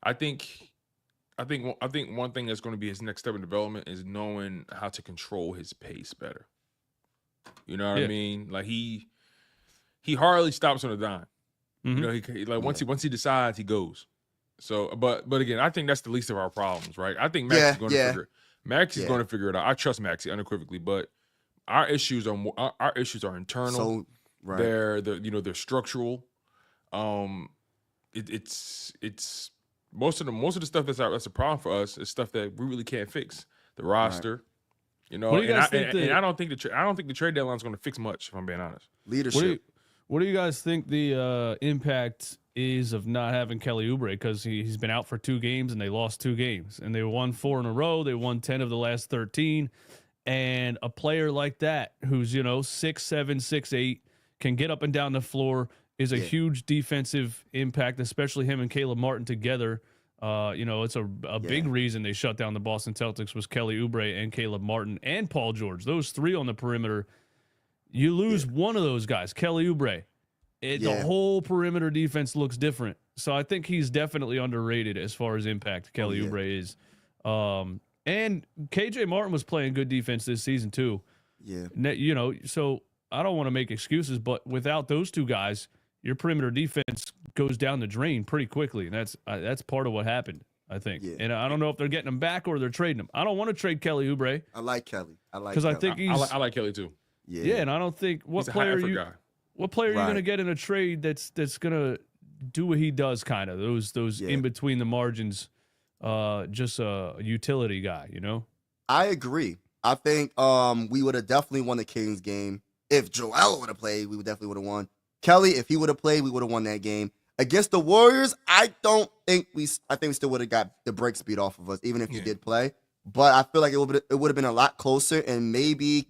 S2: I think one thing that's going to be his next step in development is knowing how to control his pace better. You know what I mean? Like he hardly stops on a dime.
S1: Mhm.
S2: You know, once he decides, he goes. So, but again, I think that's the least of our problems, right? I think Max is going to figure it out. I trust Maxi unequivocally, but our issues are our issues are internal.
S3: So right.
S2: They're structural. It's most of the stuff that's a problem for us is stuff that we really can't fix. The roster,
S1: What do you guys think
S2: and I don't think the trade deadline is going to fix much, if I'm being honest.
S3: Leadership.
S1: What do you guys think the impact is of not having Kelly Oubre? Because he's been out for 2 games and they lost 2 games and they won 4 in a row. They won 10 of the last 13. And a player like that who's 6'7", 6'8", can get up and down the floor, is a huge defensive impact, especially him and Caleb Martin together. It's a big reason they shut down the Boston Celtics was Kelly Oubre and Caleb Martin and Paul George. Those 3 on the perimeter. You lose one of those guys, Kelly Oubre. The whole perimeter defense looks different. So I think he's definitely underrated as far as impact. Kelly Oubre is. And KJ Martin was playing good defense this season too.
S3: Yeah.
S1: So I don't want to make excuses, but without those 2 guys, your perimeter defense goes down the drain pretty quickly. And that's part of what happened, I think. Yeah. And I don't know if they're getting him back or they're trading him. I don't want to trade Kelly Oubre.
S3: I like Kelly.
S1: Because I think
S2: I like Kelly too.
S1: Yeah, and I don't think what player are you going to get in a trade that's going to do what he does, kind of those in between the margins, just a utility guy,
S3: I agree. I think we would have definitely won the Kings game. If Joel would have played, we would have won. Kelly, if he would have played, we would have won that game. Against the Warriors, I think we still would have got the break speed off of us, even if he did play. But I feel like it would have been a lot closer, and maybe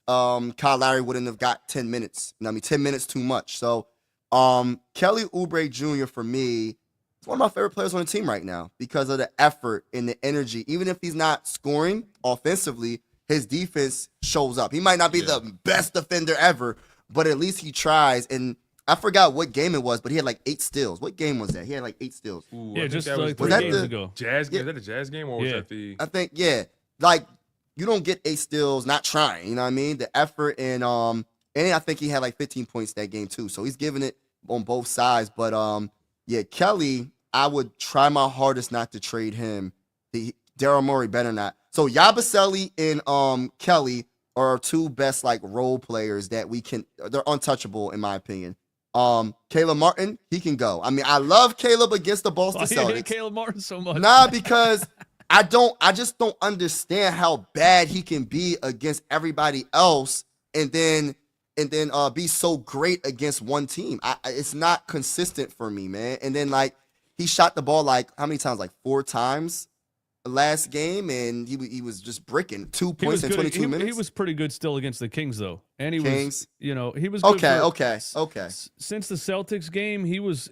S3: Kyle Lowry wouldn't have got 10 minutes. 10 minutes too much. So Kelly Oubre Jr. for me is one of my favorite players on the team right now because of the effort and the energy. Even if he's not scoring offensively, his defense shows up. He might not be the best defender ever, but at least he tries. And I forgot what game it was, but he had like 8 steals. What game was that? He had like 8 steals.
S2: Ooh,
S1: just
S2: that
S1: like
S2: was
S1: 3 games ago.
S2: Jazz game? Is that a Jazz game or was that the?
S3: I think like you don't get 8 steals not trying. You know what I mean? The effort and I think he had like 15 points that game too. So he's giving it on both sides. But Kelly, I would try my hardest not to trade him. Daryl Morey better not. So Yabusele and Kelly are our 2 best like role players that they're untouchable in my opinion. Caleb Martin, he can go. I mean, I love Caleb against the Boston Celtics.
S1: You hate Caleb Martin so much.
S3: Nah, because I just don't understand how bad he can be against everybody else and then be so great against one team. It's not consistent for me, man. And then like he shot the ball like how many times? Like 4 times last game, and he was just bricking 2 points in 22 minutes.
S1: He was pretty good still against the Kings though, and he was good
S3: okay.
S1: Since the Celtics game, he was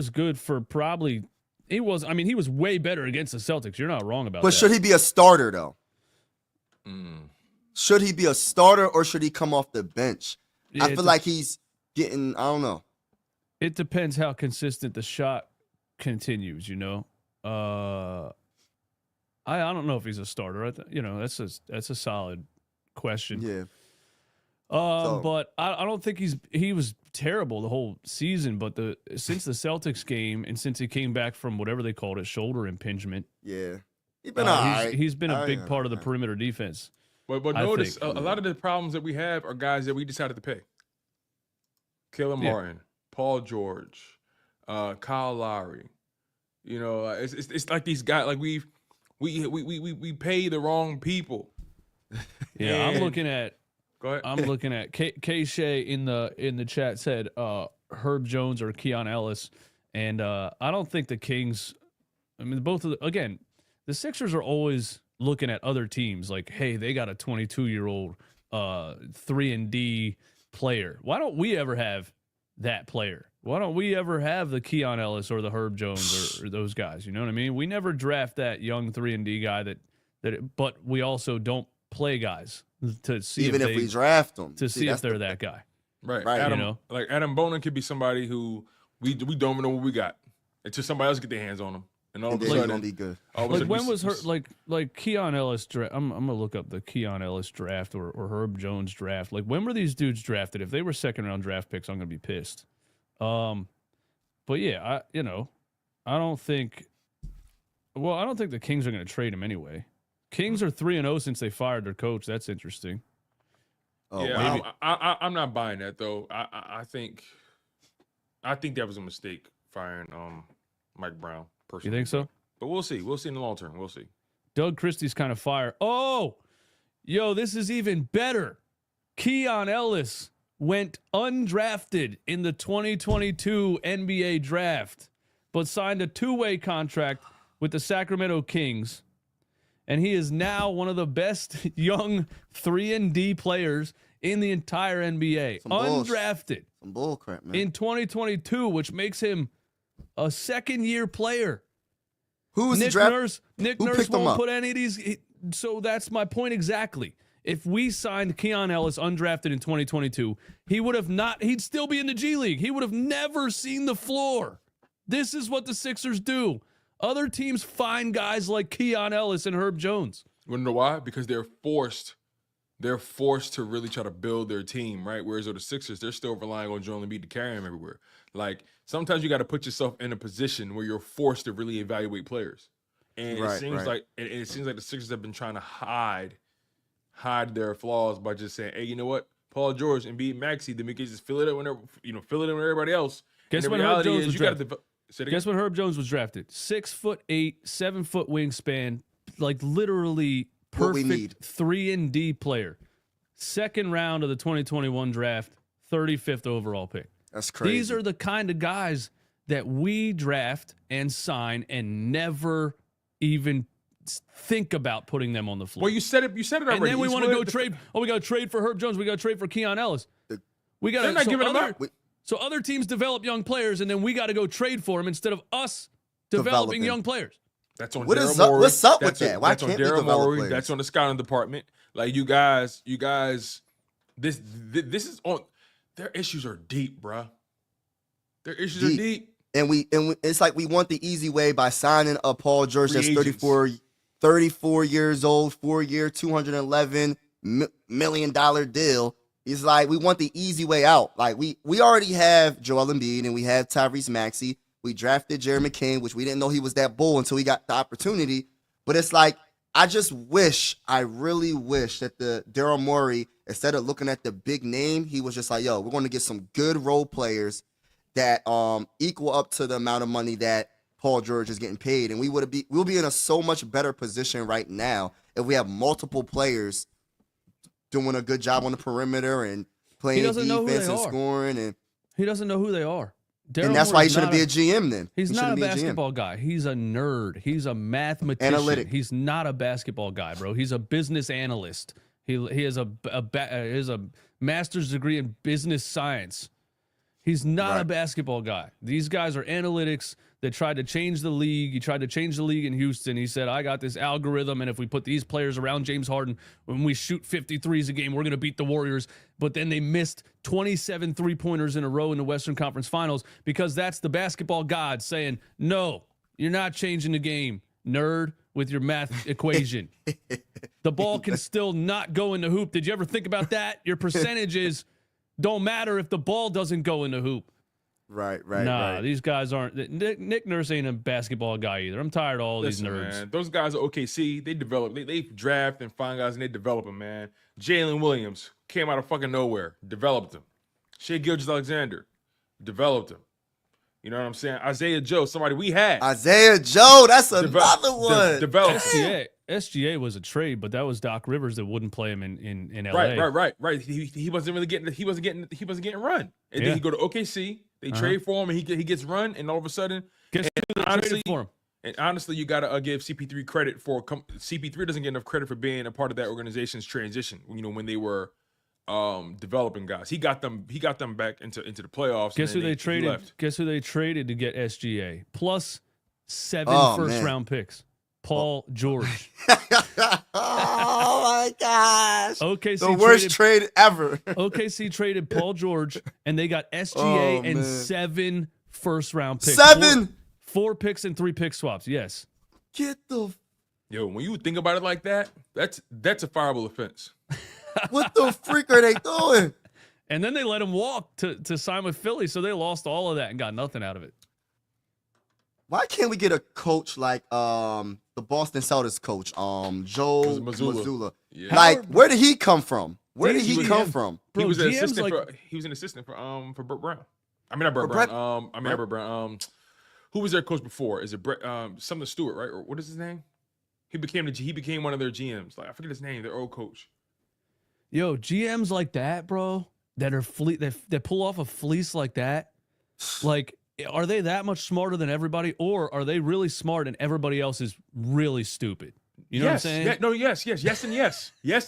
S1: good for probably. He was way better against the Celtics. You're not wrong about that.
S3: But should he be a starter though? Should he be a starter or should he come off the bench? Yeah, I feel like he's getting. I don't know.
S1: It depends how consistent the shot continues. I don't know if he's a starter. That's a solid question.
S3: Yeah.
S1: But I don't think he was terrible the whole season. But since the Celtics game and since he came back from whatever they called it, shoulder impingement.
S3: Yeah. He's been all right.
S1: He's been a big part of the perimeter defense.
S2: But notice a lot of the problems that we have are guys that we decided to pay. Caleb Martin, Paul George, Kyle Lowry. It's like these guys like we pay the wrong people.
S1: Yeah, I'm looking at.
S2: Go ahead.
S1: I'm looking at K Shea in the chat said Herb Jones or Keon Ellis, and I don't think the Kings. I mean, the Sixers are always looking at other teams like, hey, they got a 22-year-old 3-and-D player. Why don't we ever have that player? Why don't we ever have the Keon Ellis or the Herb Jones or those guys? You know what I mean? We never draft that young 3-and-D guy but we also don't play guys to see
S3: if we draft them
S1: to see if they're that guy.
S2: Right. Adam, like Adam Bonin could be somebody who we don't even know what we got until somebody else get their hands on him. And all of a sudden,
S3: gonna be good.
S1: Like when was her like Keon Ellis draft? I'm gonna look up the Keon Ellis draft or Herb Jones draft. Like when were these dudes drafted? If they were 2nd round draft picks, I'm gonna be pissed. But yeah, I don't think. Well, I don't think the Kings are going to trade him anyway. Kings are 3-0 since they fired their coach. That's interesting.
S3: Oh,
S2: yeah,
S3: wow.
S2: I'm not buying that though. I think that was a mistake firing Mike Brown
S1: You
S2: personally.
S1: think so?
S2: But we'll see. We'll see in the long term. We'll see.
S1: Doug Christie's kind of fire. Oh, yo, this is even better. Keon Ellis went undrafted in the 2022 NBA draft, but signed a two-way contract with the Sacramento Kings. And he is now one of the best young 3-and-D players in the entire NBA. Undrafted
S3: Some bull crap, man.
S1: in 2022, which makes him a second-year player.
S3: Who was the
S1: Nick
S3: draft?
S1: Nurse, Nick
S3: Who
S1: Nurse
S3: picked him
S1: won't
S3: up?
S1: put any of these. So that's my point exactly. If we signed Keon Ellis undrafted in 2022, he would have not. He'd still be in the G League. He would have never seen the floor. This is what the Sixers do. Other teams find guys like Keon Ellis and Herb Jones.
S2: You want to know why? Because they're forced to really try to build their team, right? Whereas with the Sixers, they're still relying on Joel Embiid to carry them everywhere. Like, sometimes you got to put yourself in a position where you're forced to really evaluate players. And
S3: Right,
S2: it seems
S3: right.
S2: like it seems like the Sixers have been trying to hide their flaws by just saying, hey, you know what? Paul George and Embiid, Maxey, then we can just fill it in whenever, fill it in with everybody else.
S1: Guess
S2: And the
S1: when Herb
S2: reality
S1: Jones
S2: is
S1: was
S2: you got to
S1: drafted?
S2: develop.
S1: Guess when Herb Jones was drafted? 6'8", 7-foot wingspan, like literally
S3: What we
S1: perfect
S3: need.
S1: 3-and-D player. Second round of the 2021 draft, 35th overall pick.
S3: That's crazy.
S1: These are the kind of guys that we draft and sign and never even think about putting them on the floor.
S2: Well, you said it. You said it already.
S1: and then we
S2: You
S1: want to
S2: split
S1: go
S2: the-
S1: trade. Oh, we got to trade for Herb Jones. We got to trade for Keon Ellis. We got
S2: They're not giving them up.
S1: So other teams develop young players, and then we got to go trade for them instead of us developing
S3: Developing.
S1: young players.
S2: That's on
S3: What
S2: Daryl
S3: is up-
S2: Morey.
S3: what's up with
S2: That's on-
S3: that? Why
S2: that's on
S3: can't we
S2: Daryl
S3: develop
S2: Morey.
S3: players?
S2: That's on the scouting department. Like you guys. This is on. Their issues are deep, bruh. Their issues are deep.
S3: And it's like we want the easy way by signing a Paul George
S2: Free
S3: that's
S2: agents.
S3: 34 years old, 4-year, $211 million deal. It's like we want the easy way out. Like we already have Joel Embiid and we have Tyrese Maxey. We drafted Jerry McCain, which we didn't know he was that bull until he got the opportunity. But it's like I really wish that the Daryl Morey, instead of looking at the big name, he was just like, yo, we're going to get some good role players that equal up to the amount of money that Paul George is getting paid. And we'll be in a so much better position right now if we have multiple players doing a good job on the perimeter and playing
S1: doesn't know who
S3: defense
S1: they
S3: and
S1: are.
S3: scoring. And
S1: He doesn't know who they are.
S3: that's why he
S1: Morey's
S3: shouldn't
S1: not
S3: be a GM then.
S1: He's
S3: He
S1: not a
S3: shouldn't be GM.
S1: basketball guy. He's a nerd. He's a mathematician.
S3: Analytic.
S1: He's not a basketball guy, bro. He's a business analyst. He has a master's degree in business science. He's not a
S3: Right.
S1: basketball guy. These guys are analytics that tried to change the league. He tried to change the league in Houston. He said, I got this algorithm, and if we put these players around James Harden, when we shoot 53s a game, we're going to beat the Warriors. But then they missed 27 three-pointers in a row in the Western Conference Finals because that's the basketball god saying, no, you're not changing the game, nerd, with your math equation. The ball can still not go in the hoop. Did you ever think about that? Your percentages don't matter if the ball doesn't go in the hoop.
S3: Right.
S1: Nah, these guys aren't. Nick Nurse ain't a basketball guy either. I'm tired of all
S2: Listen,
S1: these nerds.
S2: man, those guys at OKC, they develop. They draft and find guys and they develop them, man. Jalen Williams came out of fucking nowhere, developed him. Shea Gilgeous-Alexander developed him. You know what I'm saying? Isaiah Joe, somebody we had.
S3: Isaiah Joe, that's
S2: Deve-
S3: another one.
S2: developed him.
S1: SGA was a trade, but that was Doc Rivers that wouldn't play him in LA.
S2: Right. He wasn't really getting. He wasn't getting run. And
S1: Yeah.
S2: then he go to OKC. They trade for him, and he gets run, and all of a sudden,
S1: Guess who they
S2: honestly,
S1: traded for him?
S2: and honestly, you gotta give CP3 credit for. CP3 doesn't get enough credit for being a part of that organization's transition. You know, when they were developing guys, he got them back into the playoffs.
S1: Guess who
S2: and then
S1: they
S2: he
S1: traded?
S2: left.
S1: Guess who they traded to get SGA? Plus 7
S3: Oh,
S1: first-round picks. Paul George.
S3: Oh my gosh.
S1: OKC
S3: The worst
S1: traded,
S3: trade ever.
S1: OKC traded Paul George, and they got SGA
S3: Oh,
S1: and
S3: man.
S1: 7 first-round picks.
S3: 7.
S1: 4 picks and 3 pick swaps. Yes.
S3: Get the
S2: Yo, when you think about it like that, that's a fireable offense.
S3: what the freak are they doing?
S1: And then they let him walk to sign with Philly, so they lost all of that and got nothing out of it.
S3: Why can't we get a coach like the Boston Celtics coach, Joe
S2: Mazzulla.
S3: Mazzulla?
S2: Yeah.
S3: Like, where did he come from? Where did
S1: He
S3: he
S1: was-
S3: come from?
S1: Bro,
S2: he was an
S1: GM's
S2: assistant
S1: like,
S2: for Brett Brown. I mean, not Brett
S3: For
S2: Brown.
S3: Brett-
S2: Not Brett Brown. Who was their coach before? Is it Brett something Stewart, right? Or what is his name? He became one of their GMs. Like I forget his name, their old coach.
S1: yo, GMs like that, bro, that are that pull off a fleece like that, like, are they that much smarter than everybody, or are they really smart and everybody else is really stupid? You know what I'm saying?
S2: Yeah, no, yes, and yes. Yes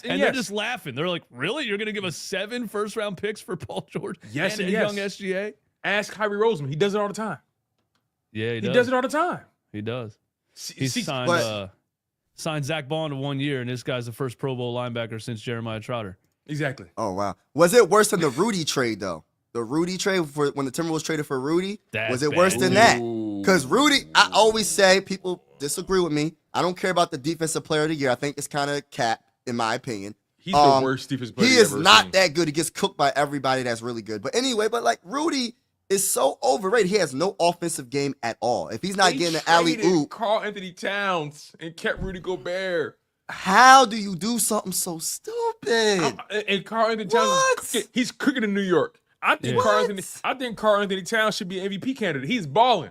S2: and,
S1: And
S2: yes.
S1: they're just laughing. They're like, "Really? You're going to give us 7 first-round picks for Paul George
S2: Yes
S1: and
S2: and
S1: a
S2: yes.
S1: young SGA?"
S2: Ask Kyrie Roseman. He does it all the time.
S1: Yeah,
S2: He does it all the time.
S1: He does.
S2: See-
S1: He
S2: see-
S1: signed Zach Bond to 1 year, and this guy's the first Pro Bowl linebacker since Jeremiah Trotter.
S2: exactly.
S3: Oh wow. Was it worse than the Rudy trade though? The Rudy trade for when the Timberwolves traded for Rudy?
S1: That's
S3: Was it
S1: bad.
S3: worse than that?
S2: Ooh.
S3: Because Rudy, I always say people disagree with me. I don't care about the defensive player of the year. I think it's kind of cap, in my opinion.
S2: He's the worst defense player
S3: He
S2: you've
S3: is
S2: ever
S3: not
S2: seen.
S3: that good. He gets cooked by everybody that's really good. But anyway, like Rudy is so overrated. He has no offensive game at all. If he's not
S2: They
S3: getting an alley
S2: traded
S3: oop,
S2: Karl Anthony Towns and kept Rudy Gobert.
S3: how do you do something so stupid?
S2: And Karl Anthony Towns,
S3: What?
S2: is cooking. He's cooking in New York. I think
S1: Yeah.
S2: Karl Anthony Towns should be an MVP candidate. He's balling.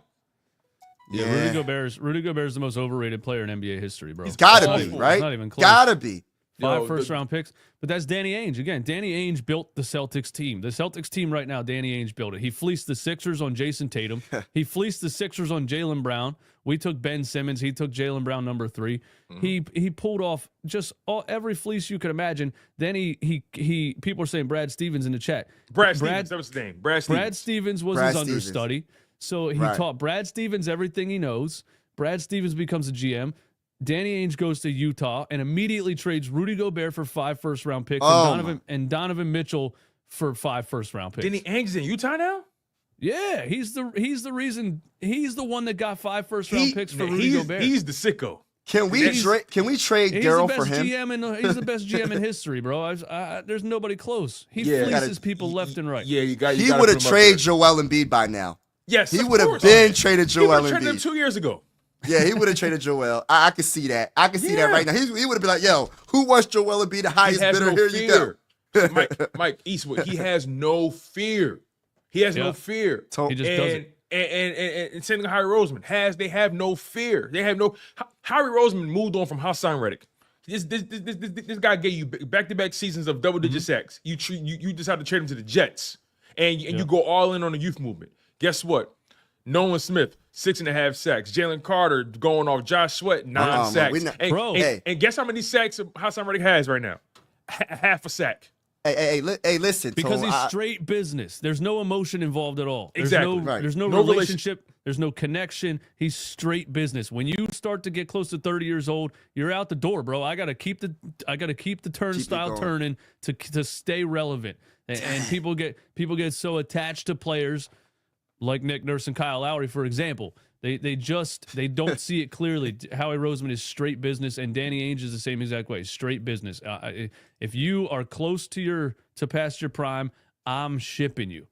S1: Yeah, Rudy Gobert's the most overrated player in NBA history, bro.
S3: He's got
S1: It's
S3: to
S1: not
S3: be,
S1: even-
S3: right?
S1: It's not even close.
S3: Gotta be.
S1: 5
S2: Yo,
S1: first-round picks, but that's Danny Ainge again. Danny Ainge built the Celtics team. The Celtics team right now, Danny Ainge built it. He fleeced the Sixers on Jason Tatum. He fleeced the Sixers on Jaylen Brown. We took Ben Simmons. He took Jaylen Brown number 3. He pulled off just every fleece you could imagine. Then he people are saying Brad Stevens in the chat.
S2: Brad Stevens, that was his name. Brad Stevens.
S1: Brad Stevens was
S3: Brad
S1: his
S3: Stevens.
S1: understudy. So he
S3: Right.
S1: taught Brad Stevens everything he knows. Brad Stevens becomes a GM. Danny Ainge goes to Utah and immediately trades Rudy Gobert for 5 first-round picks
S3: Oh,
S1: and Donovan Mitchell for 5 first-round picks.
S2: Danny Ainge is in Utah now?
S1: Yeah, he's the reason. He's the one that got 5 first-round picks for Rudy Gobert.
S2: He's the sicko.
S3: Can we trade
S1: He's
S3: Daryl
S1: the
S3: for
S1: best
S3: him?
S1: GM he's the best GM in history, bro. There's nobody close. He
S2: Yeah.
S1: fleeces people left and right.
S2: Yeah, you got.
S3: He would have traded Joel Embiid by now.
S2: Yes,
S3: He
S2: of
S3: would have
S2: course.
S3: been traded
S2: He
S3: Joel
S2: would have traded him
S3: Embiid.
S2: 2 years ago.
S3: Yeah, he would have traded Joel. I can see that. I can see that
S2: Yeah.
S3: right now. He would have been like, yo, who wants Joel Embiid, the highest
S2: He has
S3: bidder?
S2: no
S3: Here you go.
S2: fear. Mike Eastwood. He has no fear. He has
S1: Yeah.
S2: no fear.
S3: To-
S1: He just does it.
S2: And same thing Harry Roseman they have no fear. They have no. Harry Roseman moved on from Hassan Reddick. This guy gave you back-to-back seasons of double-digit sacks. You decide to trade him to the Jets, and you go all in on the youth movement. Guess what? Nolan Smith, 6.5 sacks. Jalen Carter going off. Josh Sweat, 9 sacks.
S1: Bro.
S2: And guess how many sacks Hassan Reddick has right now? Half a sack.
S3: Hey, listen.
S1: Because
S3: so
S1: he's
S3: I-
S1: straight business. There's no emotion involved at all. There's
S2: Exactly.
S1: no,
S3: Right.
S1: there's no
S2: No
S1: relationship. There's no connection. He's straight business. When you start to get close to 30 years old, you're out the door, bro. I gotta keep the turnstile
S3: going.
S1: turning to stay relevant. And people get so attached to players like Nick Nurse and Kyle Lowry, for example. They don't see it clearly. Howie Roseman is straight business, and Danny Ainge is the same exact way. Straight business. If you are close to past your prime, I'm shipping you.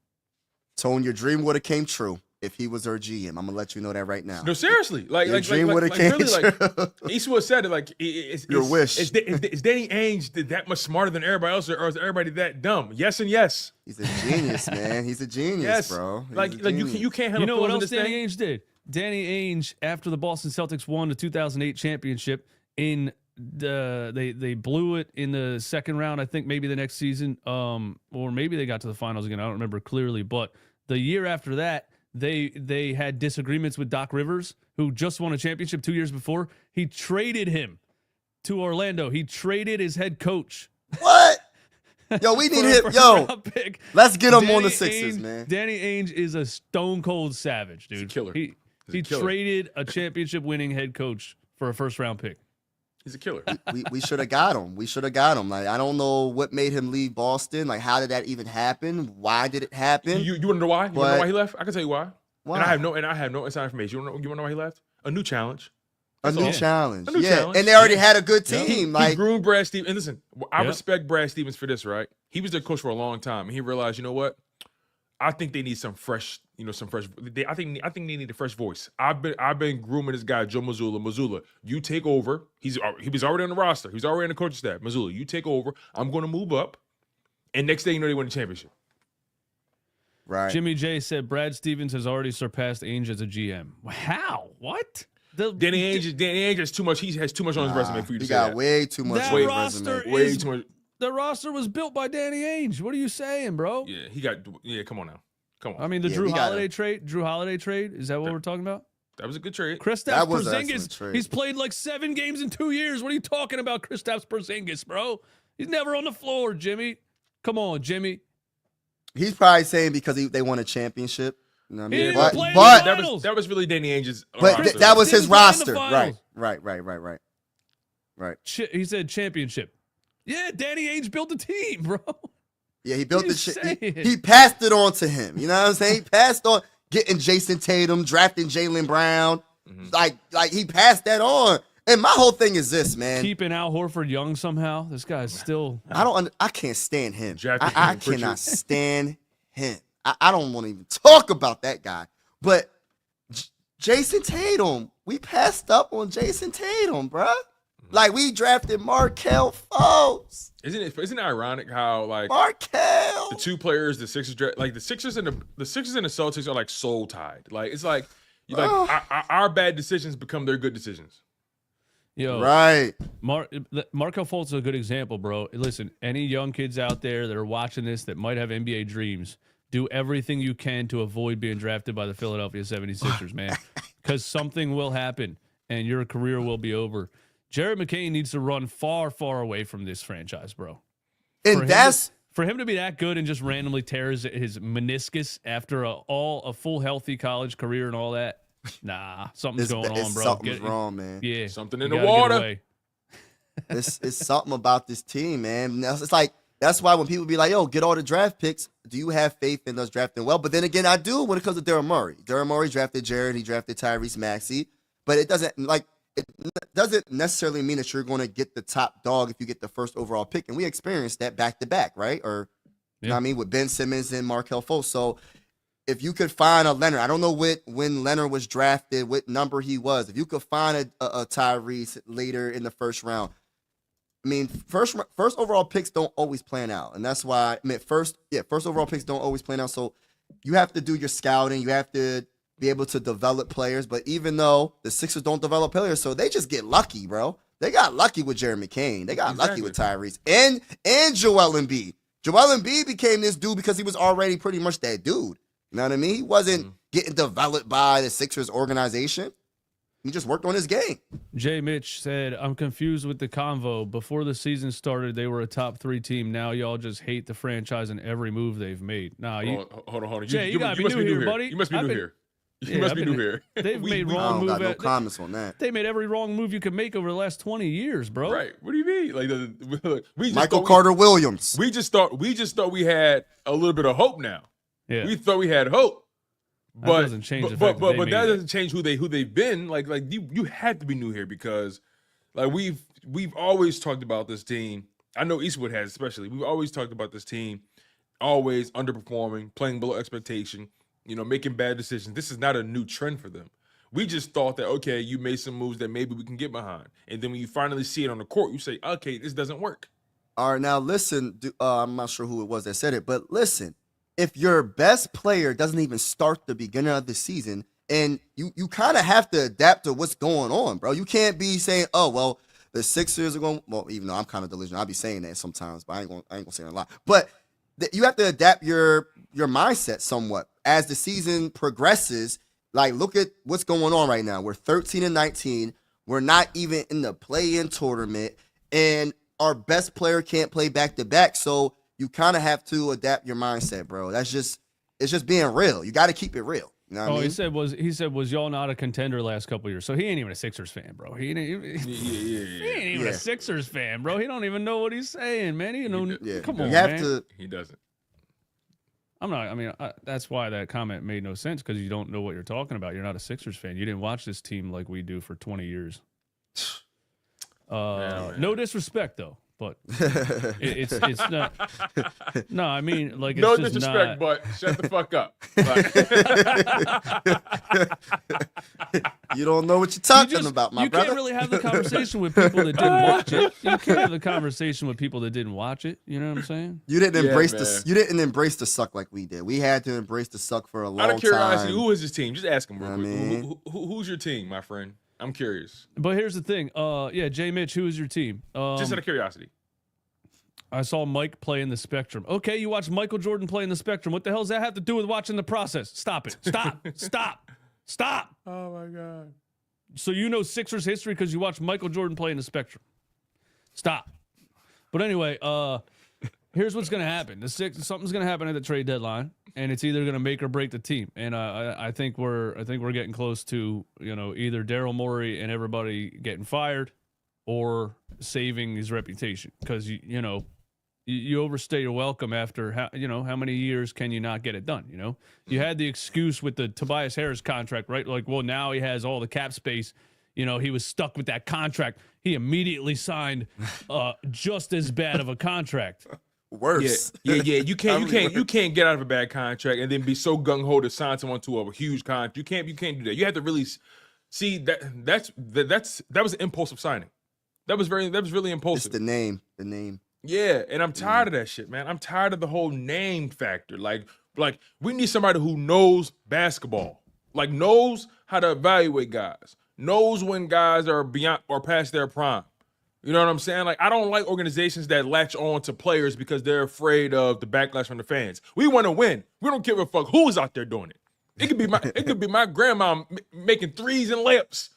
S3: Tone, your dream would have came true if he was our GM. I'm gonna let you know that right now.
S2: No, seriously.
S3: Your dream would have came
S2: really,
S3: true.
S2: Eastwood said it like it's
S3: Your wish.
S2: Is Danny Ainge that much smarter than everybody else, or is everybody that dumb? Yes and yes.
S3: He's a genius, man. He's a genius,
S2: Yes,
S3: bro. He's
S2: Like
S3: a
S2: you
S3: genius.
S2: can't handle
S1: You know what
S2: feelings
S1: else
S2: in this
S1: Danny
S2: thing.
S1: Ainge did? Danny Ainge, after the Boston Celtics won the 2008 championship, they blew it in the second round. I think maybe the next season, or maybe they got to the finals again. I don't remember clearly, but the year after that, they had disagreements with Doc Rivers, who just won a championship 2 years before. He traded him to Orlando. He traded his head coach.
S3: What? Yo, we need
S1: for a
S3: him. Yo,
S1: first-round pick.
S3: let's get him on
S1: Danny
S3: the Sixers,
S1: Ainge-
S3: man.
S1: Danny Ainge is a stone cold savage, dude.
S2: He's a killer.
S1: He
S2: He's a killer.
S1: traded a championship winning head coach for a first round pick.
S2: He's a killer.
S3: We should have got him. We should have got him. Like, I don't know what made him leave Boston. Like, how did that even happen? Why did it happen?
S2: You want to know why? You want to know
S3: But-
S2: why he left? I can tell you why.
S3: Why?
S2: And I have no inside information. You want to know why he left? A new challenge.
S3: A new
S2: all.
S3: challenge.
S2: A new
S3: Yeah,
S2: challenge.
S3: and they already
S2: Yeah.
S3: had a good
S1: Yeah.
S3: team.
S2: He
S3: Like,
S2: groomed Brad Stevens. And listen, I
S1: Yeah.
S2: respect Brad Stevens for this, right? He was their coach for a long time, and he realized, you know what? I think they need some fresh, some fresh. I think they need a fresh voice. I've been grooming this guy Joe Mazzulla. Mazzulla, you take over. He was already on the roster. He's already on the coaching staff. Mazzulla, you take over. I'm going to move up, and next thing you know, they win the championship.
S3: Right.
S1: Jimmy J said Brad Stevens has already surpassed Ainge as a GM. How? What?
S2: Danny Ainge has too much. He has too much on his resume for you to
S3: He
S2: say
S3: got
S2: that.
S3: way too much
S1: That
S3: on his
S1: roster
S3: resume.
S2: Way too much.
S1: The roster was built by Danny Ainge. What are you saying, bro?
S2: Yeah, he got. Yeah, come on now. Come on.
S1: I mean, the
S3: Yeah,
S1: Drew
S3: we gotta-
S1: Holiday trade. Drew Holiday trade. Is that what we're talking about?
S2: That was a good trade.
S1: Kristaps
S3: That was an excellent
S1: Porzingis.
S3: trade.
S1: He's played like 7 games in 2 years. What are you talking about, Kristaps Porzingis, bro? He's never on the floor, Jimmy. Come on, Jimmy.
S3: He's probably saying because they won a championship. You know what I
S1: He
S3: mean?
S1: didn't
S3: But,
S1: play in
S3: but,
S1: the
S2: That
S1: finals.
S2: was really Danny Ainge's.
S3: but
S2: roster.
S3: that was his
S1: Didn't play in the
S3: roster.
S1: finals.
S3: Right.
S1: He said championship. Yeah, Danny Ainge built a team, bro.
S3: Yeah, he built
S1: What are
S3: the shit.
S1: you saying?
S3: He passed it on to him. You know what I'm saying? He passed on getting Jason Tatum, drafting Jaylen Brown. Like he passed that on. And my whole thing is this, man.
S1: Keeping Al Horford young somehow. This guy's still.
S3: I can't stand him.
S2: Drafted
S3: I
S2: Pritchard.
S3: cannot stand him. I don't want to even talk about that guy. But Jason Tatum, we passed up on Jason Tatum, bruh. Like we drafted Markelle Fultz.
S2: Isn't it ironic how like
S3: Markelle.
S2: the two players the Sixers like the Sixers and the Celtics are like soul tied. Like it's like our bad decisions become their good decisions.
S1: Yo,
S3: Right.
S1: Markelle Fultz is a good example, bro. Listen, any young kids out there that are watching this that might have NBA dreams, do everything you can to avoid being drafted by the Philadelphia 76ers, man. Because something will happen and your career will be over. Jared McCain needs to run far, far away from this franchise, bro.
S3: And that's
S1: For him to be that good and just randomly tear his meniscus after a full healthy college career and all that, nah, something's going on, bro.
S3: Something's wrong, man.
S1: Yeah,
S2: Something in
S1: you
S2: the
S1: gotta get
S2: water.
S1: away.
S3: It's something about this team, man. It's like that's why when people be like, "Yo, get all the draft picks," do you have faith in us drafting well? But then again, I do when it comes to Daryl Morey. Daryl Morey drafted Jared, he drafted Tyrese Maxey, but it doesn't necessarily mean that you're going to get the top dog if you get the first overall pick. And we experienced that back to back, right? Or you know what I mean, with Ben Simmons and Markelle Fultz. So if you could find a Leonard, I don't know when Leonard was drafted, what number he was. If you could find a Tyrese later in the first round, I mean, first overall picks don't always plan out, and that's why first overall picks don't always plan out. So you have to do your scouting, you have to be able to develop players. But even though the Sixers don't develop players, so they just get lucky, bro. They got lucky with Jerry McCain. They got lucky with Tyrese and Joel Embiid. Joel Embiid became this dude because he was already pretty much that dude. You know what I mean? He wasn't getting developed by the Sixers organization. He just worked on his game.
S1: Jay Mitch said, I'm confused with the convo. Before the season started, they were a top 3 team. Now y'all just hate the franchise and every move they've made. Nah,
S2: Hold on.
S1: Jay, you gotta be
S2: must
S1: new
S2: be
S1: here,
S2: new
S1: buddy.
S2: You must be
S1: I've
S2: new
S1: been-
S2: here.
S1: Yeah,
S2: You must
S1: I've
S2: be
S1: been-
S2: new here.
S1: they've made
S3: I
S1: wrong
S3: don't got
S1: move.
S3: no comments on that.
S1: They made every wrong move you could make over the last 20 years, bro.
S2: Right. What do you mean? Like we just
S3: Michael
S2: thought
S3: Carter Williams.
S2: We just thought we had a little bit of hope now.
S1: Yeah.
S2: We thought we had hope. But
S1: doesn't change the
S2: but
S1: fact that they
S2: but
S1: made
S2: that
S1: it.
S2: doesn't change who they've been. Like you had to be new here because like we've always talked about this team. I know Eastwood has especially. We've always talked about this team always underperforming, playing below expectation, making bad decisions. This is not a new trend for them. We just thought that, okay, you made some moves that maybe we can get behind. And then when you finally see it on the court, you say, okay, this doesn't work.
S3: All right, now listen. I'm not sure who it was that said it, but listen. If your best player doesn't even start the beginning of the season, and you kind of have to adapt to what's going on, bro. You can't be saying, oh, well, the Sixers are going, well, even though I'm kind of delusional, I'll be saying that sometimes, but I ain't gonna say it a lot. But you have to adapt your mindset somewhat as the season progresses. Like, look at what's going on right now. We're 13-19. We're not even in the play-in tournament, and our best player can't play back-to-back. So you kind of have to adapt your mindset, bro. It's just being real. You got to keep it real. You know what I mean?
S1: He said was y'all not a contender last couple years? So he ain't even a Sixers fan, bro. He ain't even a Sixers fan, bro. He don't even know what he's saying, man. Come on,
S3: you have
S1: man.
S3: to.
S2: He doesn't.
S1: I'm not. I mean, that's why that comment made no sense because you don't know what you're talking about. You're not a Sixers fan. You didn't watch this team like we do for 20 years.
S2: Man.
S1: No disrespect though, but it's not. No, I mean like it's
S2: No
S1: just
S2: disrespect,
S1: not.
S2: but shut the fuck up.
S3: You don't know what you're
S1: You
S3: talking
S1: just-
S3: about, my
S1: you
S3: brother.
S1: can't really have the conversation with people that didn't watch it. You can't have the conversation with people that didn't watch it. You know what I'm saying?
S3: You didn't
S2: Yeah,
S3: embrace
S2: man.
S3: you didn't embrace the suck like we did. We had to embrace the suck for a long
S2: Out of curiosity,
S3: time.
S2: who is his team? Just ask him real
S3: I
S2: quick.
S3: mean-
S2: Who's your team, my friend? I'm curious.
S1: But here's the thing. Yeah, Jay Mitch, who is your team?
S2: Just out of curiosity.
S1: I saw Mike play in the Spectrum. Okay, you watched Michael Jordan play in the Spectrum. What the hell does that have to do with watching the process? Stop it. Stop. Stop.
S2: Oh my god.
S1: So you know Sixers history because you watched Michael Jordan play in the Spectrum. Stop. But anyway, here's what's gonna happen. Something's gonna happen at the trade deadline, and it's either gonna make or break the team. And I think we're getting close to either Daryl Morey and everybody getting fired, or saving his reputation because you overstay your welcome after how many years can you not get it done? You had the excuse with the Tobias Harris contract, right? Like, well, now he has all the cap space. He was stuck with that contract. He immediately signed just as bad of a contract.
S3: Worse.
S2: Yeah. You can't get out of a bad contract and then be so gung ho to sign someone to a huge contract. You can't do that. You have to really see that was an impulsive signing. That was really
S3: It's
S2: impulsive.
S3: the name. The name.
S2: Yeah, and I'm tired of that shit, man. I'm tired of the whole name factor. Like we need somebody who knows basketball, like knows how to evaluate guys, knows when guys are beyond or past their prime. You know what I'm saying? Like, I don't like organizations that latch on to players because they're afraid of the backlash from the fans. We want to win. We don't give a fuck who's out there doing it. It could be my grandma making threes and layups.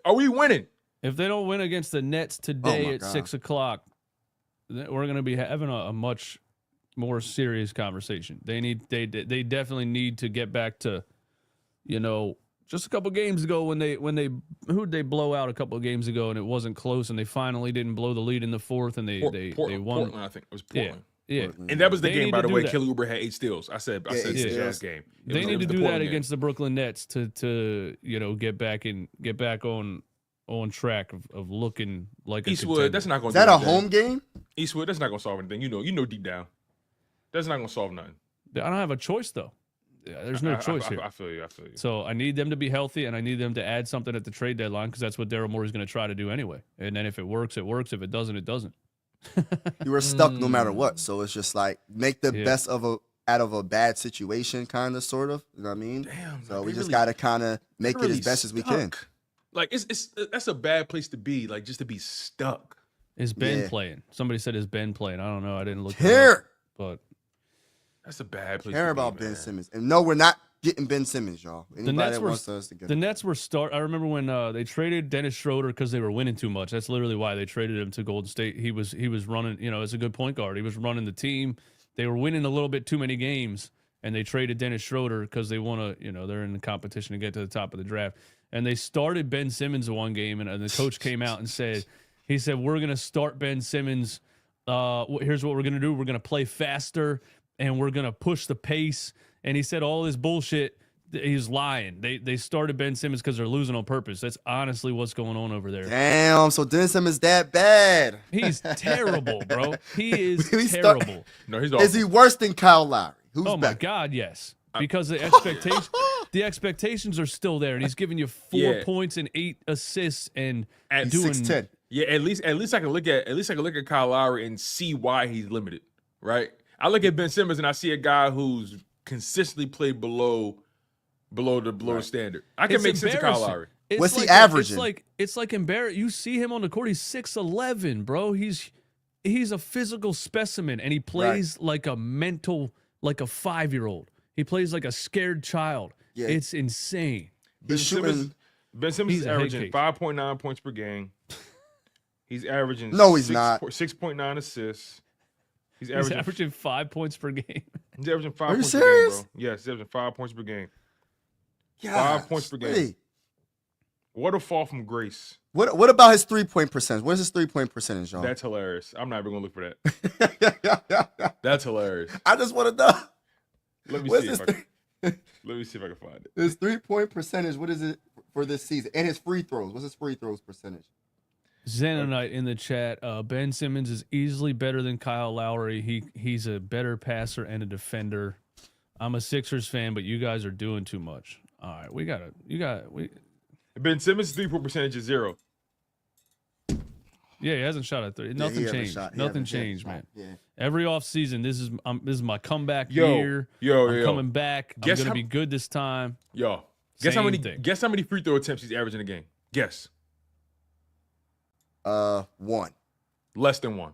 S2: Are we winning?
S1: If they don't win against the Nets today
S3: my
S1: at
S3: God.
S1: 6:00, we're going to be having a much more serious conversation. They definitely need to get back to, just a couple games ago who'd they blow out a couple of games ago and it wasn't close and they finally didn't blow the lead in the fourth and they won.
S2: Portland, I think it was Portland.
S1: Yeah.
S2: And that was the
S1: They
S2: game,
S1: need
S2: by
S1: to
S2: the
S1: do
S2: way.
S1: that.
S2: Kelly Oubre had 8 steals. I said
S3: Yeah, 8
S2: it's
S3: steals.
S2: Jazz game.
S1: They need to do that
S2: Portland game.
S1: against the Brooklyn Nets to get back on track of looking like a
S2: Eastwood.
S1: contender.
S2: That's not going.
S3: Is that a home game?
S2: Eastwood. That's not going to solve anything. You know deep down. That's not going to solve nothing.
S1: I don't have a choice though. There's no choice here.
S2: I feel you.
S1: So I need them to be healthy, and I need them to add something at the trade deadline because that's what Daryl Morey's going to try to do anyway. And then if it works, it works. If it doesn't, it doesn't.
S3: You were stuck no matter what. So it's just like make the
S1: Yeah.
S3: best out of a bad situation, kind of, sort of. You know what I mean?
S2: Damn.
S3: So
S2: man,
S3: we
S2: they
S3: just
S2: really-
S3: gotta kind of make
S2: they're
S3: it
S2: really
S3: as best as we can.
S2: stuck. Like it's that's a bad place to be. Like just to be stuck.
S1: Is Ben
S3: Yeah.
S1: playing? Somebody said is Ben playing? I don't know. I didn't look. it up,
S3: Care
S1: but
S2: That's a bad place.
S3: care
S2: to
S3: about
S2: be,
S3: Ben
S2: man.
S3: Simmons. And no, we're not getting Ben Simmons, y'all. Anybody
S1: Nets
S3: that
S1: were-
S3: wants us to get
S1: the
S3: him.
S1: Nets were I remember when they traded Dennis Schroeder because they were winning too much. That's literally why they traded him to Golden State. He was running. As a good point guard, he was running the team. They were winning a little bit too many games, and they traded Dennis Schroeder because they want to. They're in the competition to get to the top of the draft. And they started Ben Simmons in one game, and the coach came out and said, we're going to start Ben Simmons. Here's what we're going to do. We're going to play faster, and we're going to push the pace. And he said all this bullshit. He's lying. They started Ben Simmons because they're losing on purpose. That's honestly what's going on over there.
S3: Damn, so Ben Simmons that bad.
S1: He's terrible, bro. He is
S3: We start-
S1: terrible.
S2: No, he's awful.
S3: Is he worse than Kyle Lowry? Who's
S1: Oh my
S3: better?
S1: God, yes. Because the expectations are still there, and he's giving you 4
S2: Yeah.
S1: points and 8 assists and
S2: At
S1: doing
S3: 6'10".
S2: Yeah, at least I can look at Kyle Lowry and see why he's limited, right? I look at Ben Simmons and I see a guy who's consistently played below the standard. I can
S1: It's
S2: make sense of Kyle
S1: embarrassing.
S2: Lowry.
S1: It's
S3: What's he
S1: like
S3: averaging?
S1: It's like embarrassing. You see him on the court. He's 6'11", bro. He's a physical specimen, and he plays like a 5-year-old. He plays like a scared child.
S3: Yeah.
S1: It's insane.
S2: Ben
S3: He's
S2: Simmons,
S3: shooting.
S2: Ben Simmons
S1: He's
S2: is
S1: a head
S2: averaging
S1: case.
S2: 5.9 points per game. He's averaging
S3: No, he's not.
S2: 6.9 assists. He's
S1: He's
S2: averaging
S1: averaging 5 points per game.
S2: 5
S3: Are you
S2: points
S3: serious?
S2: per game, bro. Yes, he's averaging 5 points per game.
S3: Yeah,
S2: 5 points per game.
S3: hey.
S2: What a fall from grace.
S3: What about his 3-point percentage? What is his 3-point percentage, y'all?
S2: That's hilarious. I'm not even gonna look for that. That's hilarious.
S3: I just want to know.
S2: Let me
S3: What's
S2: see
S3: his
S2: if I can, let me see if I can find it.
S3: His 3-point percentage, what is it for this season? And his free throws. What's his free throws percentage?
S1: Xenonite in the chat. Ben Simmons is easily better than Kyle Lowry. He's a better passer and a defender. I'm a Sixers fan, but you guys are doing too much. All right, we
S2: Ben Simmons' 3-point percentage is 0.
S1: Yeah, he hasn't shot at 3. Nothing changed. Nothing changed, man.
S3: Yeah.
S1: Every offseason, this is my comeback
S2: Yo,
S1: year.
S2: yo,
S1: I'm
S2: yo.
S1: coming back.
S2: Guess
S1: I'm gonna
S2: how-
S1: be good this time.
S2: Yo, guess how
S1: Same
S2: many
S1: thing.
S2: guess how many free throw attempts he's averaging a game? Guess.
S3: 1.
S2: Less than 1.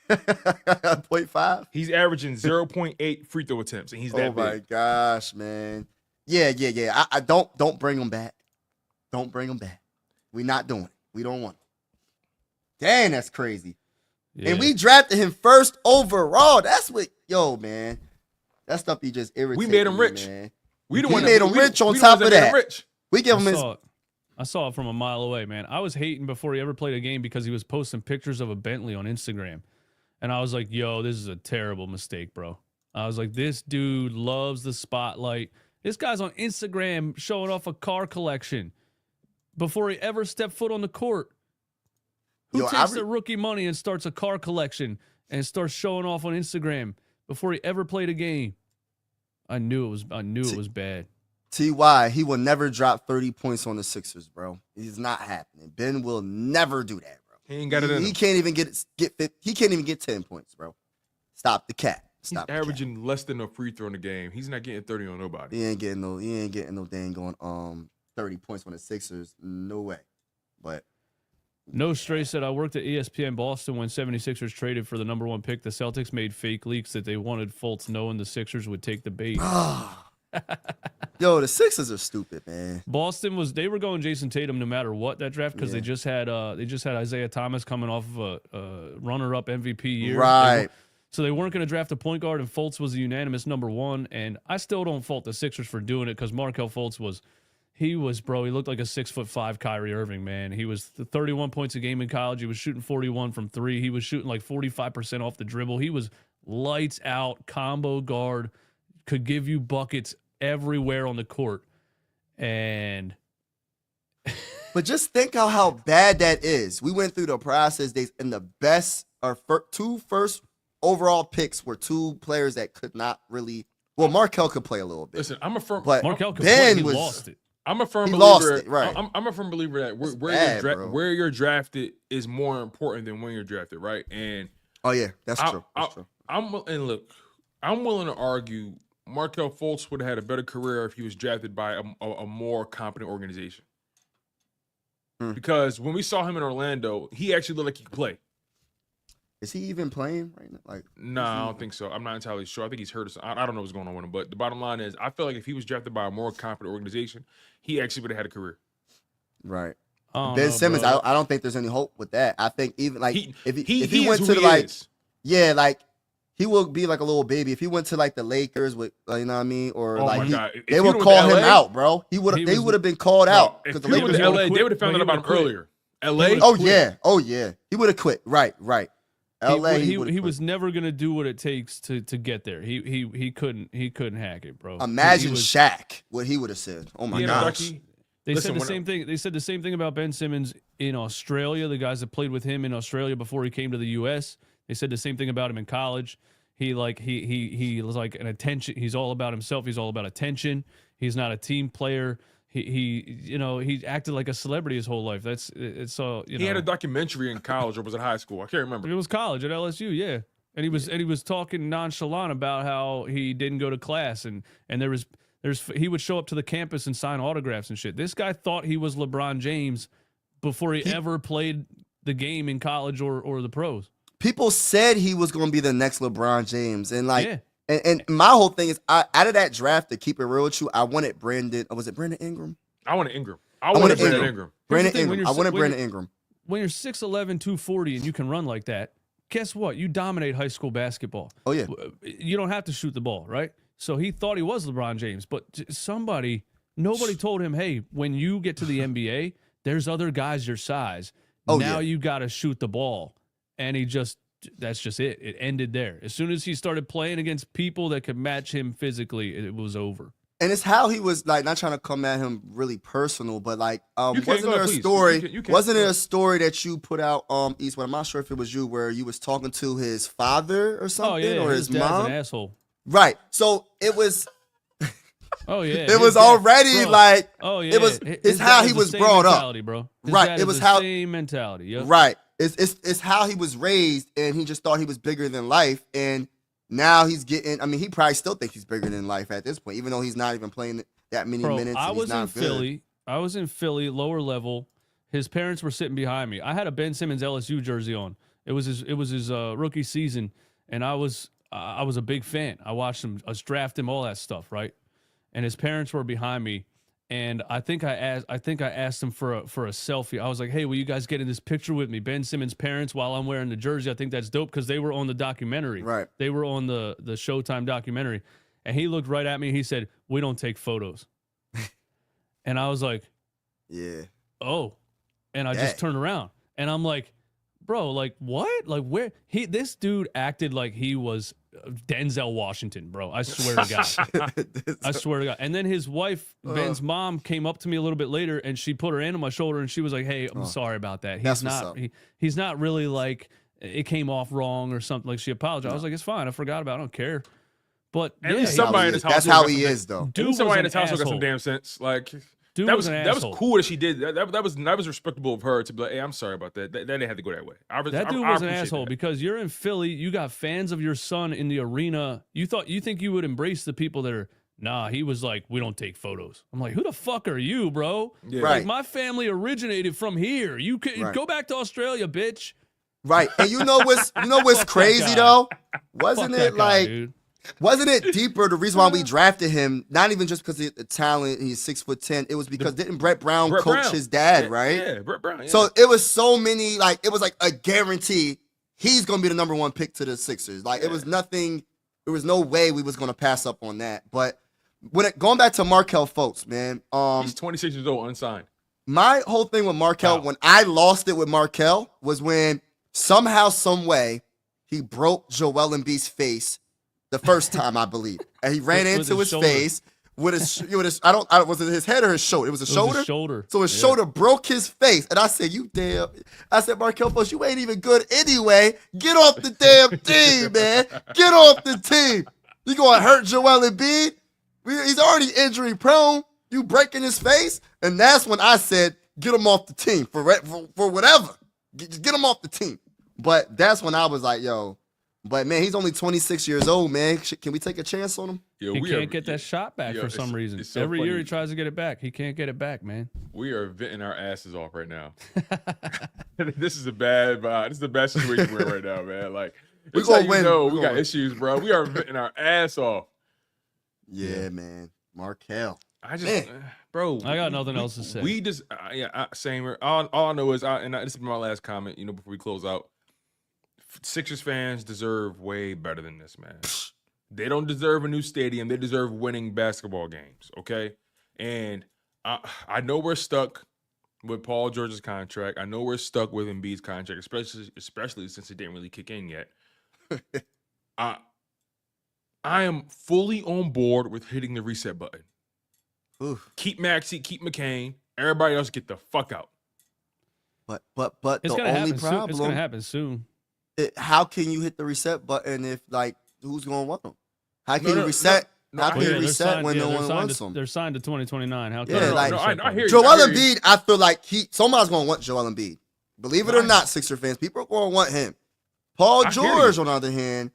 S3: 0.5.
S2: He's averaging 0.8 free throw attempts, and he's that
S3: Oh my
S2: big.
S3: gosh, man. Yeah. I don't bring him back. Don't bring him back. We not doing it. We don't want him. Dang, that's crazy.
S1: Yeah.
S3: And we drafted him first overall. That's what, man. That stuff be just irritating.
S2: made him
S3: me,
S2: rich.
S3: man.
S2: We the
S3: We
S2: one
S3: made
S2: that,
S3: him
S2: we-
S3: rich on
S2: we the
S3: top
S2: ones
S3: of
S2: made him
S3: that.
S2: Rich.
S3: We give him his.
S1: I saw it from a mile away, man. I was hating before he ever played a game because he was posting pictures of a Bentley on Instagram. And I was like, yo, this is a terrible mistake, bro. I was like, this dude loves the spotlight. This guy's on Instagram showing off a car collection before he ever stepped foot on the court. Who
S3: Yo,
S1: takes their rookie money and starts a car collection and starts showing off on Instagram before he ever played a game? I knew it was bad.
S3: T.Y., he will never drop 30 points on the Sixers, bro. He's not happening. Ben will never do that, bro.
S2: He ain't got it in
S3: He
S2: him.
S3: can't even he can't even get 10 points, bro. Stop the cat.
S2: He's
S3: Stop the cat.
S2: averaging less than a free throw in the game. He's not getting 30 on nobody.
S3: He ain't getting no dang going 30 points on the Sixers. No way. But
S1: No Stray said, I worked at ESPN Boston when 76ers traded for the number 1 pick. The Celtics made fake leaks that they wanted Fultz knowing the Sixers would take the bait.
S3: yo, the Sixers are stupid, man.
S1: Boston they were going Jason Tatum no matter what that draft because they just had Isaiah Thomas coming off of a runner-up MVP year.
S3: Right.
S1: So they weren't going to draft a point guard, and Fultz was a unanimous number 1. And I still don't fault the Sixers for doing it because Markelle Fultz he looked like a 6'5" Kyrie Irving, man. He was 31 points a game in college. He was shooting 41 from 3. He was shooting like 45% off the dribble. He was lights out, combo guard, could give you buckets everywhere on the court. And
S3: But just think how bad that is. We went through the process days, and the best two first overall picks were 2 players that could not really. Well, Markelle could play a little bit.
S2: Listen, I'm a firm.
S3: But
S1: Markelle could
S3: Ben
S1: play. He
S3: was-
S1: lost it.
S2: I'm a firm
S3: He
S2: believer.
S3: lost it, right.
S2: I'm a firm believer that
S3: It's bad, bro.
S2: where you're drafted is more important than when you're drafted, right? And
S3: Oh yeah, that's true. That's true.
S2: I'm willing to argue Markelle Fultz would have had a better career if he was drafted by a more competent organization. Because when we saw him in Orlando, he actually looked like he could play.
S3: Is he even playing right now? Like,
S2: I don't think so. I'm not entirely sure. I think he's hurt. Or something. I don't know what's going on with him. But the bottom line is, I feel like if he was drafted by a more competent organization, he actually would have had a career.
S3: right.
S1: I don't
S3: Ben
S1: know,
S3: Simmons,
S1: bro.
S3: I don't think there's any hope with that. I think even like if he
S2: is
S3: went
S2: who
S3: to
S2: he
S3: like
S2: is.
S3: yeah, like he will be like a little baby if he went to like the Lakers with you know what I mean, or
S2: Oh
S3: like
S2: my God. If
S3: they
S2: he
S3: would
S2: would've
S3: call
S2: went
S3: him
S2: to LA,
S3: out, bro. They
S1: was-
S3: would have been called
S2: No,
S3: out
S2: if
S3: because the
S2: he
S3: Lakers.
S2: was in
S1: would've
S2: LA,
S1: quit,
S2: they would have found
S1: but
S2: out
S1: he
S2: about him
S1: would've quit.
S2: earlier. LA.
S1: would've
S3: Oh
S1: quit.
S3: yeah, he would have quit. Right. LA,
S1: He
S3: would've quit.
S1: was never gonna do what it takes to get there. He couldn't hack it, bro.
S3: Imagine
S1: He was-
S3: Shaq, what he would have said. Oh my
S2: He had a
S3: gosh.
S2: ducky.
S1: They
S2: Listen,
S1: said the
S2: when
S1: same thing. They said the same thing about Ben Simmons in Australia. The guys that played with him in Australia before he came to the U.S. They said the same thing about him in college. He was like an attention. He's all about himself. He's all about attention. He's not a team player. He acted like a celebrity his whole life. It's all
S2: He had a documentary in college or was it high school? I can't remember.
S1: It was college at LSU, yeah. And he was talking nonchalant about how he didn't go to class and he would show up to the campus and sign autographs and shit. This guy thought he was LeBron James before he ever played the game in college or the pros.
S3: People said he was going to be the next LeBron James, and like,
S1: Yeah.
S3: and my whole thing is, out of that draft, to keep it real with you, I wanted Brandon. Was it Brandon Ingram?
S2: I wanted Ingram. I
S3: wanted
S2: wanted Brandon
S3: Ingram.
S2: Ingram.
S3: Brandon
S1: thing, when
S3: Ingram. I
S1: you're
S3: wanted
S1: when
S3: Brandon
S1: you're-
S3: Ingram.
S1: When you're 6'11", 240 and you can run like that, guess what? You dominate high school basketball.
S3: Oh yeah,
S1: You don't have to shoot the ball, right? So he thought he was LeBron James, but nobody told him, hey, when you get to the NBA, there's other guys your size.
S3: Oh,
S1: Now
S3: yeah.
S1: you got to shoot the ball. And that's just it. It ended there. As soon as he started playing against people that could match him physically, it was over.
S3: And it's how he was like, not trying to come at him really personal, but like,
S2: You can,
S3: wasn't
S2: go
S3: there a
S2: ahead, please.
S3: story?
S2: You can.
S3: Wasn't it a story that you put out, Eastwood? I'm not sure if it was you, where you was talking to his father or something,
S1: Oh yeah,
S3: or
S1: his
S3: his
S1: dad's
S3: mom.
S1: an asshole.
S3: It So it was.
S1: Oh yeah,
S3: It
S1: his
S3: was
S1: dad-
S3: already
S1: bro.
S3: like.
S1: Oh yeah,
S3: It was.
S1: His
S3: It's
S1: dad
S3: how
S1: is
S3: he
S1: the
S3: was
S1: same
S3: brought up.
S1: mentality, bro. His
S3: Right,
S1: dad
S3: it
S1: is
S3: was
S1: the
S3: how-
S1: same mentality. Yep.
S3: Right. It's how he was raised, and he just thought he was bigger than life, and now he's getting. I mean, he probably still thinks he's bigger than life at this point, even though he's not even playing that many
S1: Bro,
S3: minutes.
S1: I
S3: And he's
S1: was in
S3: not good.
S1: Philly. I was in Philly, lower level. His parents were sitting behind me. I had a Ben Simmons LSU jersey on. It was his rookie season, and I was a big fan. I watched him. I was draft him, all that stuff, right? And his parents were behind me, and I think I asked him for a selfie. I was like, "Hey, will you guys get in this picture with me?" Ben Simmons' parents, while I'm wearing the jersey. I think that's dope because they were on the documentary.
S3: Right.
S1: They were on the Showtime documentary, and he looked right at me. He said, "We don't take photos." And I was like,
S3: Yeah.
S1: "Oh," and I just
S3: Dang.
S1: turned around, and I'm like, "Bro, like what? Like where?" This dude acted like he was Denzel Washington, bro. I swear to God. I swear to God. And then his wife, Ben's mom, came up to me a little bit later, and she put her hand on my shoulder, and she was like, "Hey, I'm sorry about that.
S3: That's
S1: He's
S3: what's
S1: not.
S3: up.
S1: He's not really like it came off wrong or something." Like she apologized. I was like, "It's fine. I forgot about it. I don't care." But
S2: At
S1: yeah,
S2: least
S1: he-
S2: somebody in his house.
S3: That's how he is, though.
S1: dude was
S2: Somebody in
S1: an
S2: his house who got some
S1: asshole.
S2: damn sense. Like
S1: Dude
S2: that
S1: was
S2: was
S1: an
S2: that was
S1: asshole.
S2: cool that she did. That was respectable of her to be like, "Hey, I'm sorry about that. That didn't have to go that way."
S1: That dude
S2: I
S1: was an
S2: appreciate
S1: asshole
S2: that.
S1: because you're in Philly. You got fans of your son in the arena. You think you would embrace the people that are. Nah, he was like, "We don't take photos." I'm like, "Who the fuck are you, bro?"
S2: Yeah.
S3: Right.
S1: Like, my family originated from here. You can
S3: Right.
S1: go back to Australia, bitch.
S3: Right. And you know what's
S1: Fuck that
S3: crazy
S1: guy.
S3: though?
S1: Fuck
S3: Wasn't
S1: that
S3: it
S1: guy,
S3: like
S1: dude.
S3: wasn't it deeper the reason why we drafted him? Not even just because of the talent, he's 6'10". It was because didn't Brett Brown
S2: Brett
S3: coach
S2: Brown.
S3: his dad,
S2: Yeah,
S3: right?
S2: Yeah, Brett Brown. Yeah.
S3: So it was so many, like it was like a guarantee he's gonna be the number one pick to the Sixers. Like it was nothing, there was no way we was gonna pass up on that. But going back to Markelle Fultz, man,
S2: he's 26 years old, unsigned.
S3: my whole thing with Markelle,
S2: Wow.
S3: when I lost it with Markelle, was when somehow, some way, he broke Joel Embiid's face the first time, I believe, and he ran
S1: With
S3: into
S1: his
S3: his
S1: shoulder.
S3: face with his. I don't. Was it his head or his shoulder? It was a
S1: It was
S3: shoulder.
S1: his shoulder.
S3: So his
S1: Yeah.
S3: shoulder broke his face, and I said, "You damn!" I said, "Markelle Fultz, you ain't even good anyway. Get off the damn team, man. Get off the team. You gonna hurt Joel Embiid? He's already injury prone. You breaking his face, and that's when I said, get him off the team for whatever. Just get him off the team." But that's when I was like, "Yo." But man, he's only 26 years old, man. Can we take a chance on him?
S2: Yo,
S1: He
S2: we
S1: can't
S2: are-
S1: get that shot back
S2: yo,
S1: for some
S2: it's-
S1: reason.
S2: it's so
S1: Every year
S2: funny.
S1: he tries to get it back. He can't get it back, man.
S2: We are venting our asses off right now. This is a bad vibe. This is the bad situation we're in right now, man. Like,
S3: We
S2: this how
S3: gonna
S2: you
S3: win.
S2: know
S3: We
S2: we
S3: gonna
S2: got
S3: win.
S2: issues, bro. We are venting our ass off.
S3: Yeah, man. Markelle.
S2: I just,
S3: Man.
S2: bro.
S1: I got nothing else to say.
S2: We just, same. All I know is, this is my last comment. Before we close out, Sixers fans deserve way better than this, man. They don't deserve a new stadium. They deserve winning basketball games. Okay, and I know we're stuck with Paul George's contract. I know we're stuck with Embiid's contract, especially since it didn't really kick in yet. I am fully on board with hitting the reset button.
S3: Oof.
S2: Keep Maxey, keep McCain. Everybody else get the fuck out.
S3: But
S1: It's
S3: the
S1: gonna
S3: only
S1: happen soon. It's gonna
S3: problem,
S1: happen soon.
S3: how can you hit the reset button if like who's gonna want them? How can
S2: No,
S3: you
S2: no,
S3: reset?
S2: no,
S3: How
S2: I
S3: can
S2: hear
S3: you
S2: you.
S3: reset when no
S1: they're
S3: one
S1: signed
S3: wants
S1: to,
S3: them?
S1: They're signed to 2029. How can
S3: Yeah,
S1: they
S3: like-
S2: I hear you.
S3: Joel
S2: I hear you.
S3: Embiid, I feel like somebody's gonna want Joel Embiid. Believe it or
S2: Nice.
S3: not, Sixer fans, people are gonna want him. Paul
S2: I hear
S3: George,
S2: you.
S3: on the other hand,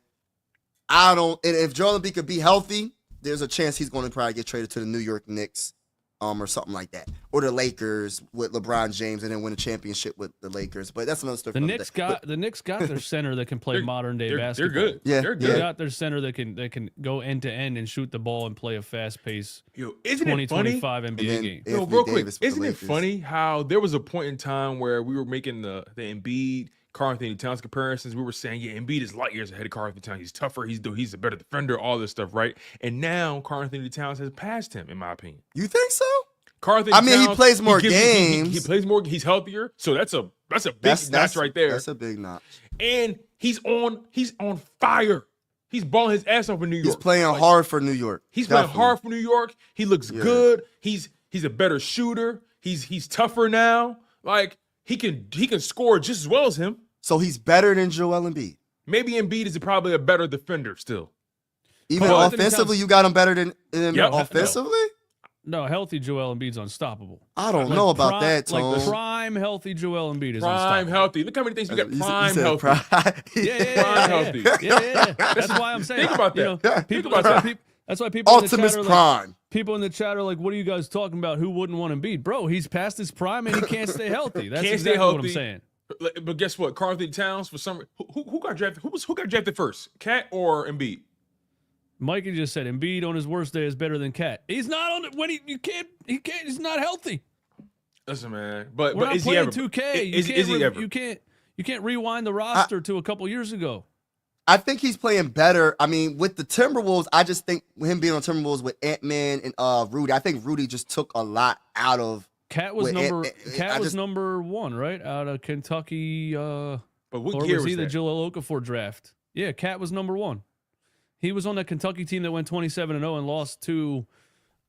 S3: I don't. And if Joel Embiid could be healthy, there's a chance he's going to probably get traded to the New York Knicks, or something like that, or the Lakers with LeBron James, and then win a championship with the Lakers. But that's another story.
S1: The
S3: for
S1: Knicks
S3: another day.
S1: got the Knicks got their center that can play
S2: They're-
S1: modern day
S2: They're
S1: basketball.
S2: good.
S3: Yeah,
S2: They're
S1: They
S2: good.
S1: got their center that can go end to end and shoot the ball and play a fast pace
S2: Yo, isn't it funny?
S1: 2025
S3: And
S1: NBA
S3: then
S1: game.
S2: Yo,
S3: Anthony
S2: real quick,
S3: Davis with the
S2: isn't it
S3: Lakers.
S2: funny how there was a point in time where we were making the Embiid, Karl-Anthony Towns comparisons? We were saying, yeah, Embiid is light years ahead of Karl-Anthony Towns. He's tougher. He's a better defender. All this stuff, right? And now Karl-Anthony Towns has passed him, in my opinion.
S3: You think so?
S2: Karl-Anthony
S3: I mean, he
S2: Towns,
S3: plays more
S2: he
S3: games.
S2: plays more. He's healthier, so that's a big notch right there.
S3: That's a big notch.
S2: And he's on fire. He's balling his ass off in New York.
S3: He's playing
S2: Like,
S3: hard for New York.
S2: He's
S3: Definitely.
S2: playing hard for New York. He looks
S3: Yeah.
S2: good. He's a better shooter. He's tougher now. Like he can score just as well as him.
S3: So he's better than Joel Embiid.
S2: Maybe Embiid is probably a better defender still.
S3: Even
S1: Carl Anthony
S3: offensively,
S1: Towns-
S3: you got him better than him
S2: Yep.
S3: offensively?
S1: No, healthy Joel Embiid's unstoppable.
S3: I don't
S1: Like
S3: know about
S1: prime-
S3: that, Tone.
S1: Like prime healthy Joel Embiid is
S2: Prime
S1: unstoppable.
S2: healthy. Look how many things we got.
S3: You
S2: Prime
S3: said
S2: healthy.
S3: prime.
S1: Yeah,
S2: Prime healthy.
S1: Yeah. That's why I'm saying.
S2: Think about
S1: You know,
S2: that.
S1: people,
S2: Think about
S1: that's,
S2: that.
S1: Why people, that's why people in the
S3: Optimus
S1: chat are like,
S3: Prime.
S1: people in the chat are like, "What are you guys talking about? Who wouldn't want Embiid, bro? He's past his prime and he can't stay healthy. That's
S2: Can't stay
S1: exactly what I'm
S2: healthy.
S1: saying."
S2: But guess what? Karl Anthony Towns for some who got drafted? Who got drafted first? Cat or Embiid?
S1: Mikey just said Embiid on his worst day is better than Cat. He's not on it when he can't. He's not healthy.
S2: Listen, man. But
S1: We're not
S2: is he
S1: playing
S2: ever?
S1: 2K.
S2: Is he ever?
S1: You can't rewind the roster to a couple years ago.
S3: I think he's playing better. I mean, with the Timberwolves, I just think him being on Timberwolves with Ant-Man and Rudy, I think Rudy just took a lot out of.
S1: Cat was
S3: Wait,
S1: Cat
S3: I
S1: was
S3: just-
S1: number 1, right? Out of Kentucky.
S2: But what
S1: Or
S2: year
S1: was he the
S2: that?
S1: Joel Okafor draft? Yeah, Cat was number 1. He was on that Kentucky team that went 27-0 and lost to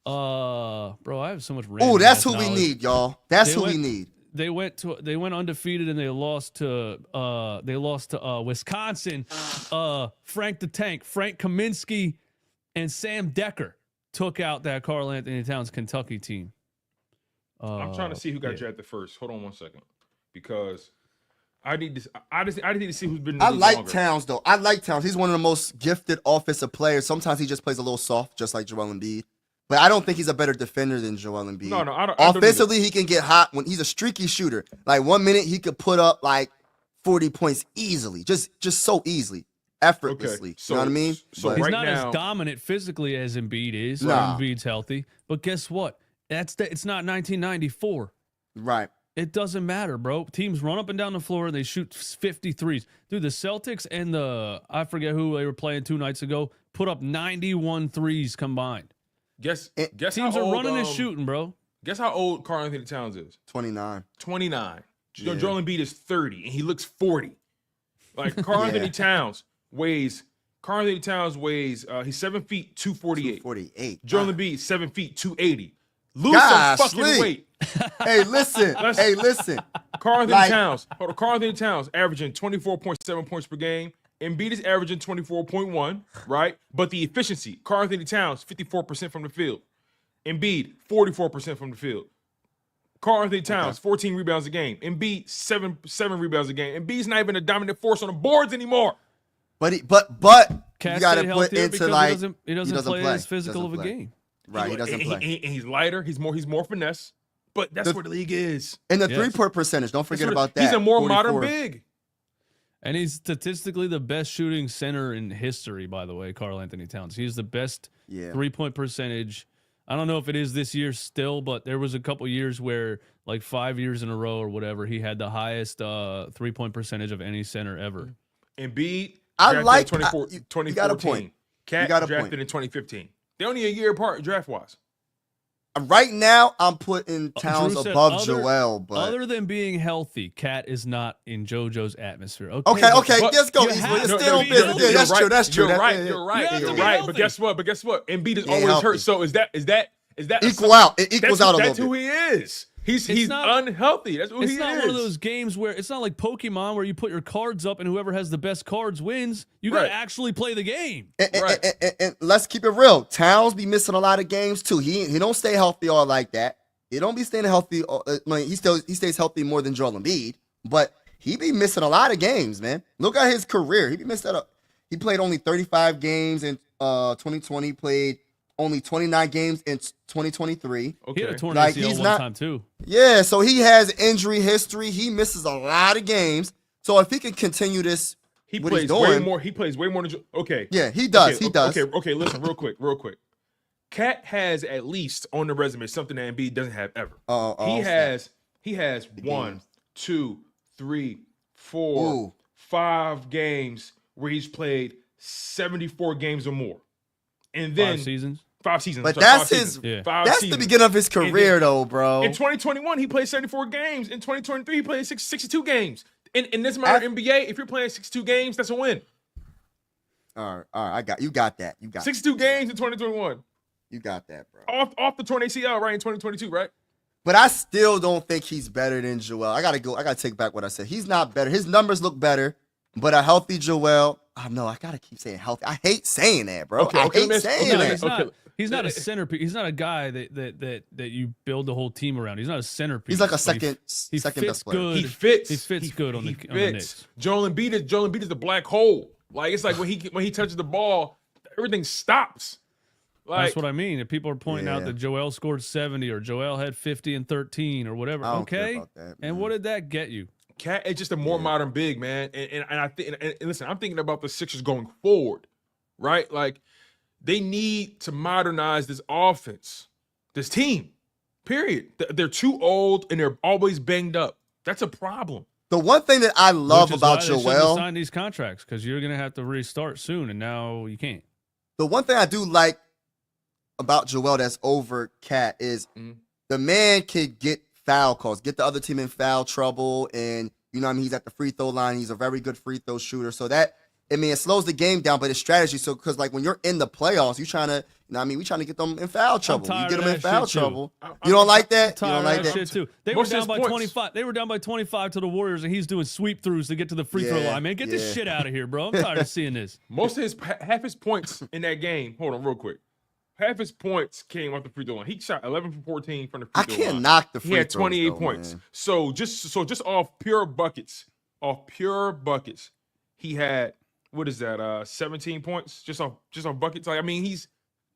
S1: bro, I have so much random
S3: Oh, that's
S1: ass
S3: who we
S1: knowledge.
S3: need, y'all. That's
S1: They
S3: who we
S1: went-
S3: need.
S1: They went undefeated and they lost to Wisconsin. Frank the Tank, Frank Kaminsky, and Sam Decker took out that Karl Anthony Towns Kentucky team.
S2: I'm trying to see who got
S1: yeah.
S2: drafted first. Hold on 1 second, because I need to. I just need to see who's been. In the
S3: I
S2: league
S3: like
S2: longer.
S3: Towns, though. I like Towns. He's one of the most gifted offensive players. Sometimes he just plays a little soft, just like Joel Embiid. But I don't think he's a better defender than Joel Embiid.
S2: No, I don't. I don't
S3: Offensively, he can get hot when he's a streaky shooter. Like 1 minute, he could put up like 40 points easily, just so easily, effortlessly.
S2: So-
S3: you know what I mean?
S2: so
S3: But-
S1: He's
S2: right
S1: not
S2: now-
S1: as dominant physically as Embiid is.
S3: Nah.
S1: Embiid's healthy, but guess what? It's not 1994.
S3: right.
S1: It doesn't matter, bro. Teams run up and down the floor and they shoot 53s. Dude, the Celtics and I forget who they were playing 2 nights ago, put up 91 threes combined.
S2: Guess
S1: Teams
S2: how
S1: are
S2: old,
S1: running and shooting, bro.
S2: Guess how old Karl Anthony Towns is?
S3: 29.
S2: 29.
S3: Yeah.
S2: Joel Embiid is 30, and he looks 40. Like Karl
S3: Yeah.
S2: Anthony Towns weighs. He's 7 feet 248.
S3: 248.
S2: Joel Embiid 7 feet 280. Lose some fucking
S3: Golly.
S2: weight.
S3: Hey, listen. Hey, listen.
S2: Karl Anthony
S3: Like-
S2: Towns. Hold on. Karl Anthony Towns averaging 24.7 points per game. Embiid is averaging 24.1, right? But the efficiency, Karl Anthony Towns, 54% from the field. Embiid, 44% from the field. Karl Anthony Towns, 14 rebounds a game. Embiid, seven rebounds a game. Embiid's not even a dominant force on the boards anymore.
S3: But you
S1: Cat
S3: got
S1: stayed
S3: to put
S1: healthier
S3: into
S1: because
S3: like
S1: he doesn't play as physical of a game.
S3: Right, he doesn't play.
S2: And he's lighter. He's more finesse. But that's where the league is.
S3: And the
S1: Yes.
S3: 3-point percentage, don't forget
S2: That's what
S3: about that.
S2: He's a more
S3: 44.
S2: modern big.
S1: And he's statistically the best shooting center in history, by the way, Karl Anthony Towns. He's the best
S3: Yeah.
S1: 3-point percentage. I don't know if it is this year still, but there was a couple years where, like 5 years in a row or whatever, he had the highest 3-point percentage of any center ever.
S2: Embiid,
S3: I
S2: drafted
S3: like-
S2: in 24
S3: you
S2: 2014.
S3: got a point.
S2: Cat
S3: You got a
S2: drafted
S3: point.
S2: in 2015. They're only a year apart draft-wise.
S3: Right now, I'm putting Towns
S1: Drew said
S3: above
S1: other-
S3: Joel, but
S1: Other than being healthy, Cat is not in JoJo's atmosphere.
S3: okay,
S2: but
S3: let's go.
S1: you
S3: He's
S1: have
S3: still
S1: to
S3: on
S1: be
S3: business.
S1: healthy.
S3: Yeah, that's
S2: You're
S3: true.
S2: right.
S3: That's true.
S2: You're right.
S3: Yeah,
S2: You're right.
S1: You have to
S2: You're
S1: be
S2: right.
S1: healthy.
S2: But guess what? Embiid is
S3: Yeah,
S2: always
S3: healthy.
S2: hurt. So is that
S3: equal out. It equals
S2: that's,
S3: out a
S2: that's
S3: little
S2: who
S3: bit.
S2: he is. He's
S1: not-
S2: unhealthy. That's who
S1: It's
S2: he
S1: not
S2: is.
S1: one of those games where it's not like Pokemon where you put your cards up and whoever has the best cards wins. You got to
S2: Right.
S1: actually play the game.
S2: Right.
S3: And let's keep it real. Towns be missing a lot of games too. He don't stay healthy all like that. He don't be staying healthy. I mean, he stays healthy more than Joel Embiid, but he be missing a lot of games, man. Look at his career. He be missing up. He played only 35 games in 2020. Played only 29 games in 2023.
S1: He had a
S2: Okay.
S1: torn
S3: Like,
S1: ACL
S3: he's
S1: one
S3: not-
S1: time too.
S3: Yeah, so he has injury history. He misses a lot of games. So if he can continue this,
S2: He
S3: what
S2: plays
S3: he's
S2: way
S3: doing-
S2: more. He plays way more than. Okay.
S3: yeah, he does.
S2: Okay,
S3: he does.
S2: Okay. Listen, real quick. Cat has at least on the resume something that Embiid doesn't have ever. He has 1,
S3: games.
S2: 2, 3, 4,
S3: Ooh.
S2: 5 games where he's played 74 games or more, and then
S1: 5 seasons.
S2: 5 seasons.
S3: But
S2: I'm sorry,
S3: that's
S2: 5
S3: his-
S2: seasons.
S1: Yeah.
S2: 5
S3: That's
S2: seasons.
S3: the beginning of his
S2: then-
S3: career, though, bro.
S2: In 2021, he played 74 games. In 2023, he played 62 games. In this modern NBA, if you're playing 62 games, that's a win.
S3: All right. I got you. Got that. You got
S2: 62 games in 2021.
S3: you got that, bro.
S2: Off the torn ACL, right, in 2022, right?
S3: But I still don't think he's better than Joel. I gotta take back what I said. He's not better. His numbers look better, but a healthy Joel. Oh no, I gotta keep saying healthy. I hate saying that, bro.
S2: Okay,
S3: I
S2: okay,
S3: hate
S2: let me
S3: saying
S2: ask-
S3: that.
S1: He's not a centerpiece. He's not a guy that you build the whole team around. He's not a centerpiece.
S3: He's like a
S1: but
S3: second
S1: he
S3: second
S1: fits
S3: best player.
S1: good.
S2: He fits.
S1: He fits good on the
S2: fits.
S1: Knicks.
S2: Joel Embiid is the black hole. Like it's like when he touches the ball, everything stops. Like
S1: That's what I mean. If people are pointing out
S3: Yeah.
S1: that Joel scored 70 or Joel had 50 and 13 or whatever,
S3: I don't care
S1: okay.
S3: about that,
S1: And
S3: man.
S1: what did that get you?
S2: Cat, it's just a more modern big, man. And I think and listen, I'm thinking about the Sixers going forward, right? Like they need to modernize this offense, this team. Period. They're too old and they're always banged up. That's a problem.
S3: The one thing that I love
S1: Which is
S3: about
S1: why they shouldn't have
S3: Joel,
S1: signed these contracts because you're gonna have to restart soon, and now you can't.
S3: the one thing I do like about Joel that's over Cat is
S2: Mhm.
S3: the man can get foul calls, get the other team in foul trouble, and you know what I mean. He's at the free throw line. He's a very good free throw shooter. So that it slows the game down, but it's strategy. So because like when you're in the playoffs, you trying to, you know what I mean, we trying to get them in foul trouble. You
S1: tired
S3: get
S1: of
S3: them in
S1: that
S3: foul
S1: shit, too.
S3: trouble.
S2: I'm
S3: You don't like that? You
S1: Tired
S3: don't
S1: of
S3: like
S1: that
S3: that?
S1: shit too. They were
S2: Most of
S1: down
S2: his
S1: by
S2: points.
S1: 25. They were down by 25 to the Warriors, and he's doing sweep throughs to get to the free throw
S3: Yeah,
S1: line. Man, get this
S3: yeah.
S1: shit out of here, bro. I'm tired of seeing this.
S2: Most of half his points in that game. Hold on, real quick. Half his points came off the free throw line. He shot 11 from 14 from the free
S3: I
S2: throw
S3: can't
S2: line.
S3: knock the free
S2: He had
S3: throws,
S2: 28
S3: though,
S2: points.
S3: man.
S2: So just off pure buckets, he had what is that? 17 points just off buckets. Like I mean, he's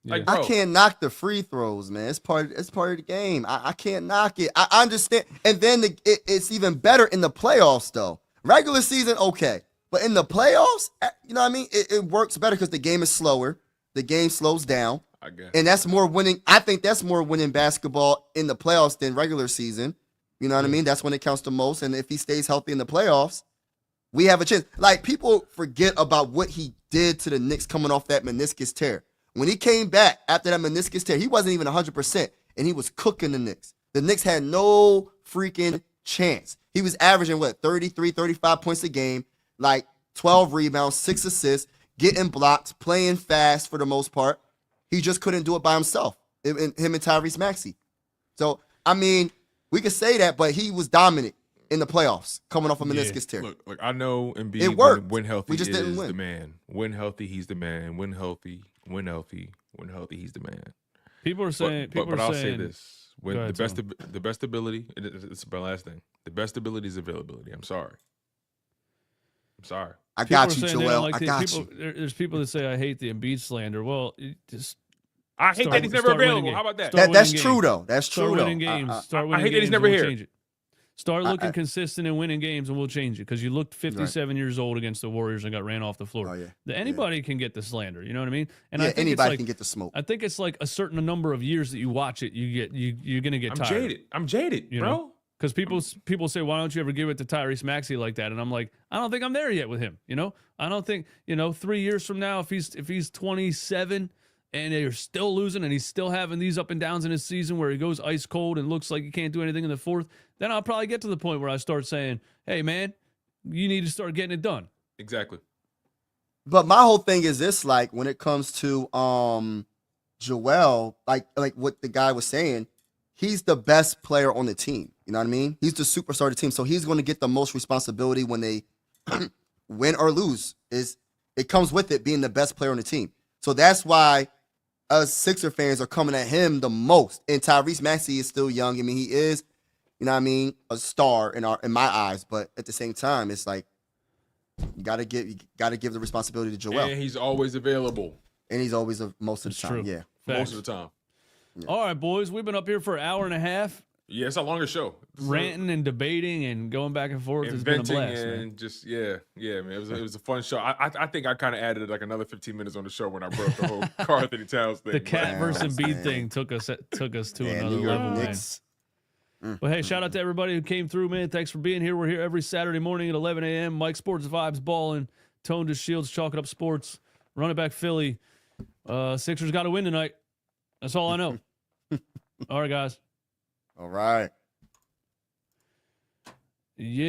S2: like,
S1: Yeah.
S2: bro,
S3: I can't knock the free throws, man. It's part of the game. I can't knock it. I understand. And then it's even better in the playoffs, though. Regular season, okay. But in the playoffs, you know what I mean? It works better because the game is slower. The game slows down.
S2: I guess.
S3: And that's more winning. I think that's more winning basketball in the playoffs than regular season. You know what I mean? That's when it counts the most. And if he stays healthy in the playoffs, we have a chance. Like, people forget about what he did to the Knicks coming off that meniscus tear. When he came back after that meniscus tear, he wasn't even 100%, and he was cooking the Knicks. The Knicks had no freaking chance. He was averaging, 33, 35 points a game, like 12 rebounds, 6 assists, getting blocked, playing fast for the most part. He just couldn't do it by himself, him and Tyrese Maxey. So, I mean, we could say that, but he was dominant in the playoffs coming off a meniscus tear.
S2: Look, I know Embiid
S3: It worked.
S2: when healthy
S3: We just didn't
S2: is
S3: win.
S2: the man. When healthy, he's the man. When healthy, he's the man.
S1: People are saying.
S2: But I'll say this: when
S1: Go ahead,
S2: the best ability, it's my last thing. The best ability is availability. I'm sorry.
S3: I
S1: People
S3: got
S1: are
S3: you,
S1: saying they don't
S3: Joel.
S1: like
S3: I
S1: the-
S3: got
S1: people,
S3: you.
S1: There's people that say I hate the Embiid slander. Well, just
S2: I hate
S1: Start-
S2: that he's never
S1: start winning
S2: available.
S1: games.
S2: How about that?
S1: Start
S3: That's
S1: winning
S3: true,
S1: games.
S3: though. That's
S1: start
S3: true, though.
S1: winning games. Start
S2: I
S1: winning
S2: hate that he's
S1: games,
S2: never
S1: and we'll
S2: here.
S1: change it. Start looking consistent and winning games, and we'll change it. Because you looked 57 years old against the Warriors and got ran off the floor.
S3: Oh, yeah.
S1: Anybody can get the slander. You know what I mean? And
S3: Yeah,
S1: I think it's
S3: anybody
S1: like,
S3: can get the smoke.
S1: I think it's like a certain number of years that you watch it, you're gonna get
S2: I'm
S1: tired.
S2: jaded,
S1: You
S2: bro.
S1: know? Because people say, why don't you ever give it to Tyrese Maxey like that? And I'm like, I don't think I'm there yet with him. You know, I don't think 3 years from now, if he's 27 and they're still losing and he's still having these up and downs in his season where he goes ice cold and looks like he can't do anything in the fourth, then I'll probably get to the point where I start saying, hey man, you need to start getting it done.
S2: Exactly.
S3: But my whole thing is this: like when it comes to Joel, like what the guy was saying, he's the best player on the team. You know what I mean? He's the superstar of the team, so he's going to get the most responsibility when they win or lose. It comes with it being the best player on the team. So that's why us Sixer fans are coming at him the most. And Tyrese Maxey is still young. I mean, he is, you know what I mean, a star in my eyes. But at the same time, it's like you gotta give the responsibility to Joel,
S2: And he's always available
S3: and he's always most of the
S1: It's
S3: time.
S1: true.
S3: Yeah.
S1: Facts.
S2: most of the time.
S1: All right, boys, we've been up here for an hour and a half,
S2: Yeah, it's a longer show.
S1: ranting and debating and going back and forth. It's been a
S2: Inventing
S1: blast, man.
S2: and just man. It was a fun show. I think I kind of added like another 15 minutes on the show when I brought up the whole Karl Anthony Towns thing.
S1: The
S2: but-
S1: Cat versus
S3: Man.
S1: Embiid thing took us to
S3: Yeah,
S1: another
S3: New York
S1: level, man.
S3: Knicks.
S1: But hey, shout out to everybody who came through, man. Thanks for being here. We're here every Saturday morning at 11 a.m. Mike Sports Vibes balling, Tone to Shields, chalking up sports, running back Philly. Sixers got to win tonight. That's all I know. All right, guys.
S3: All right.
S1: Yeah.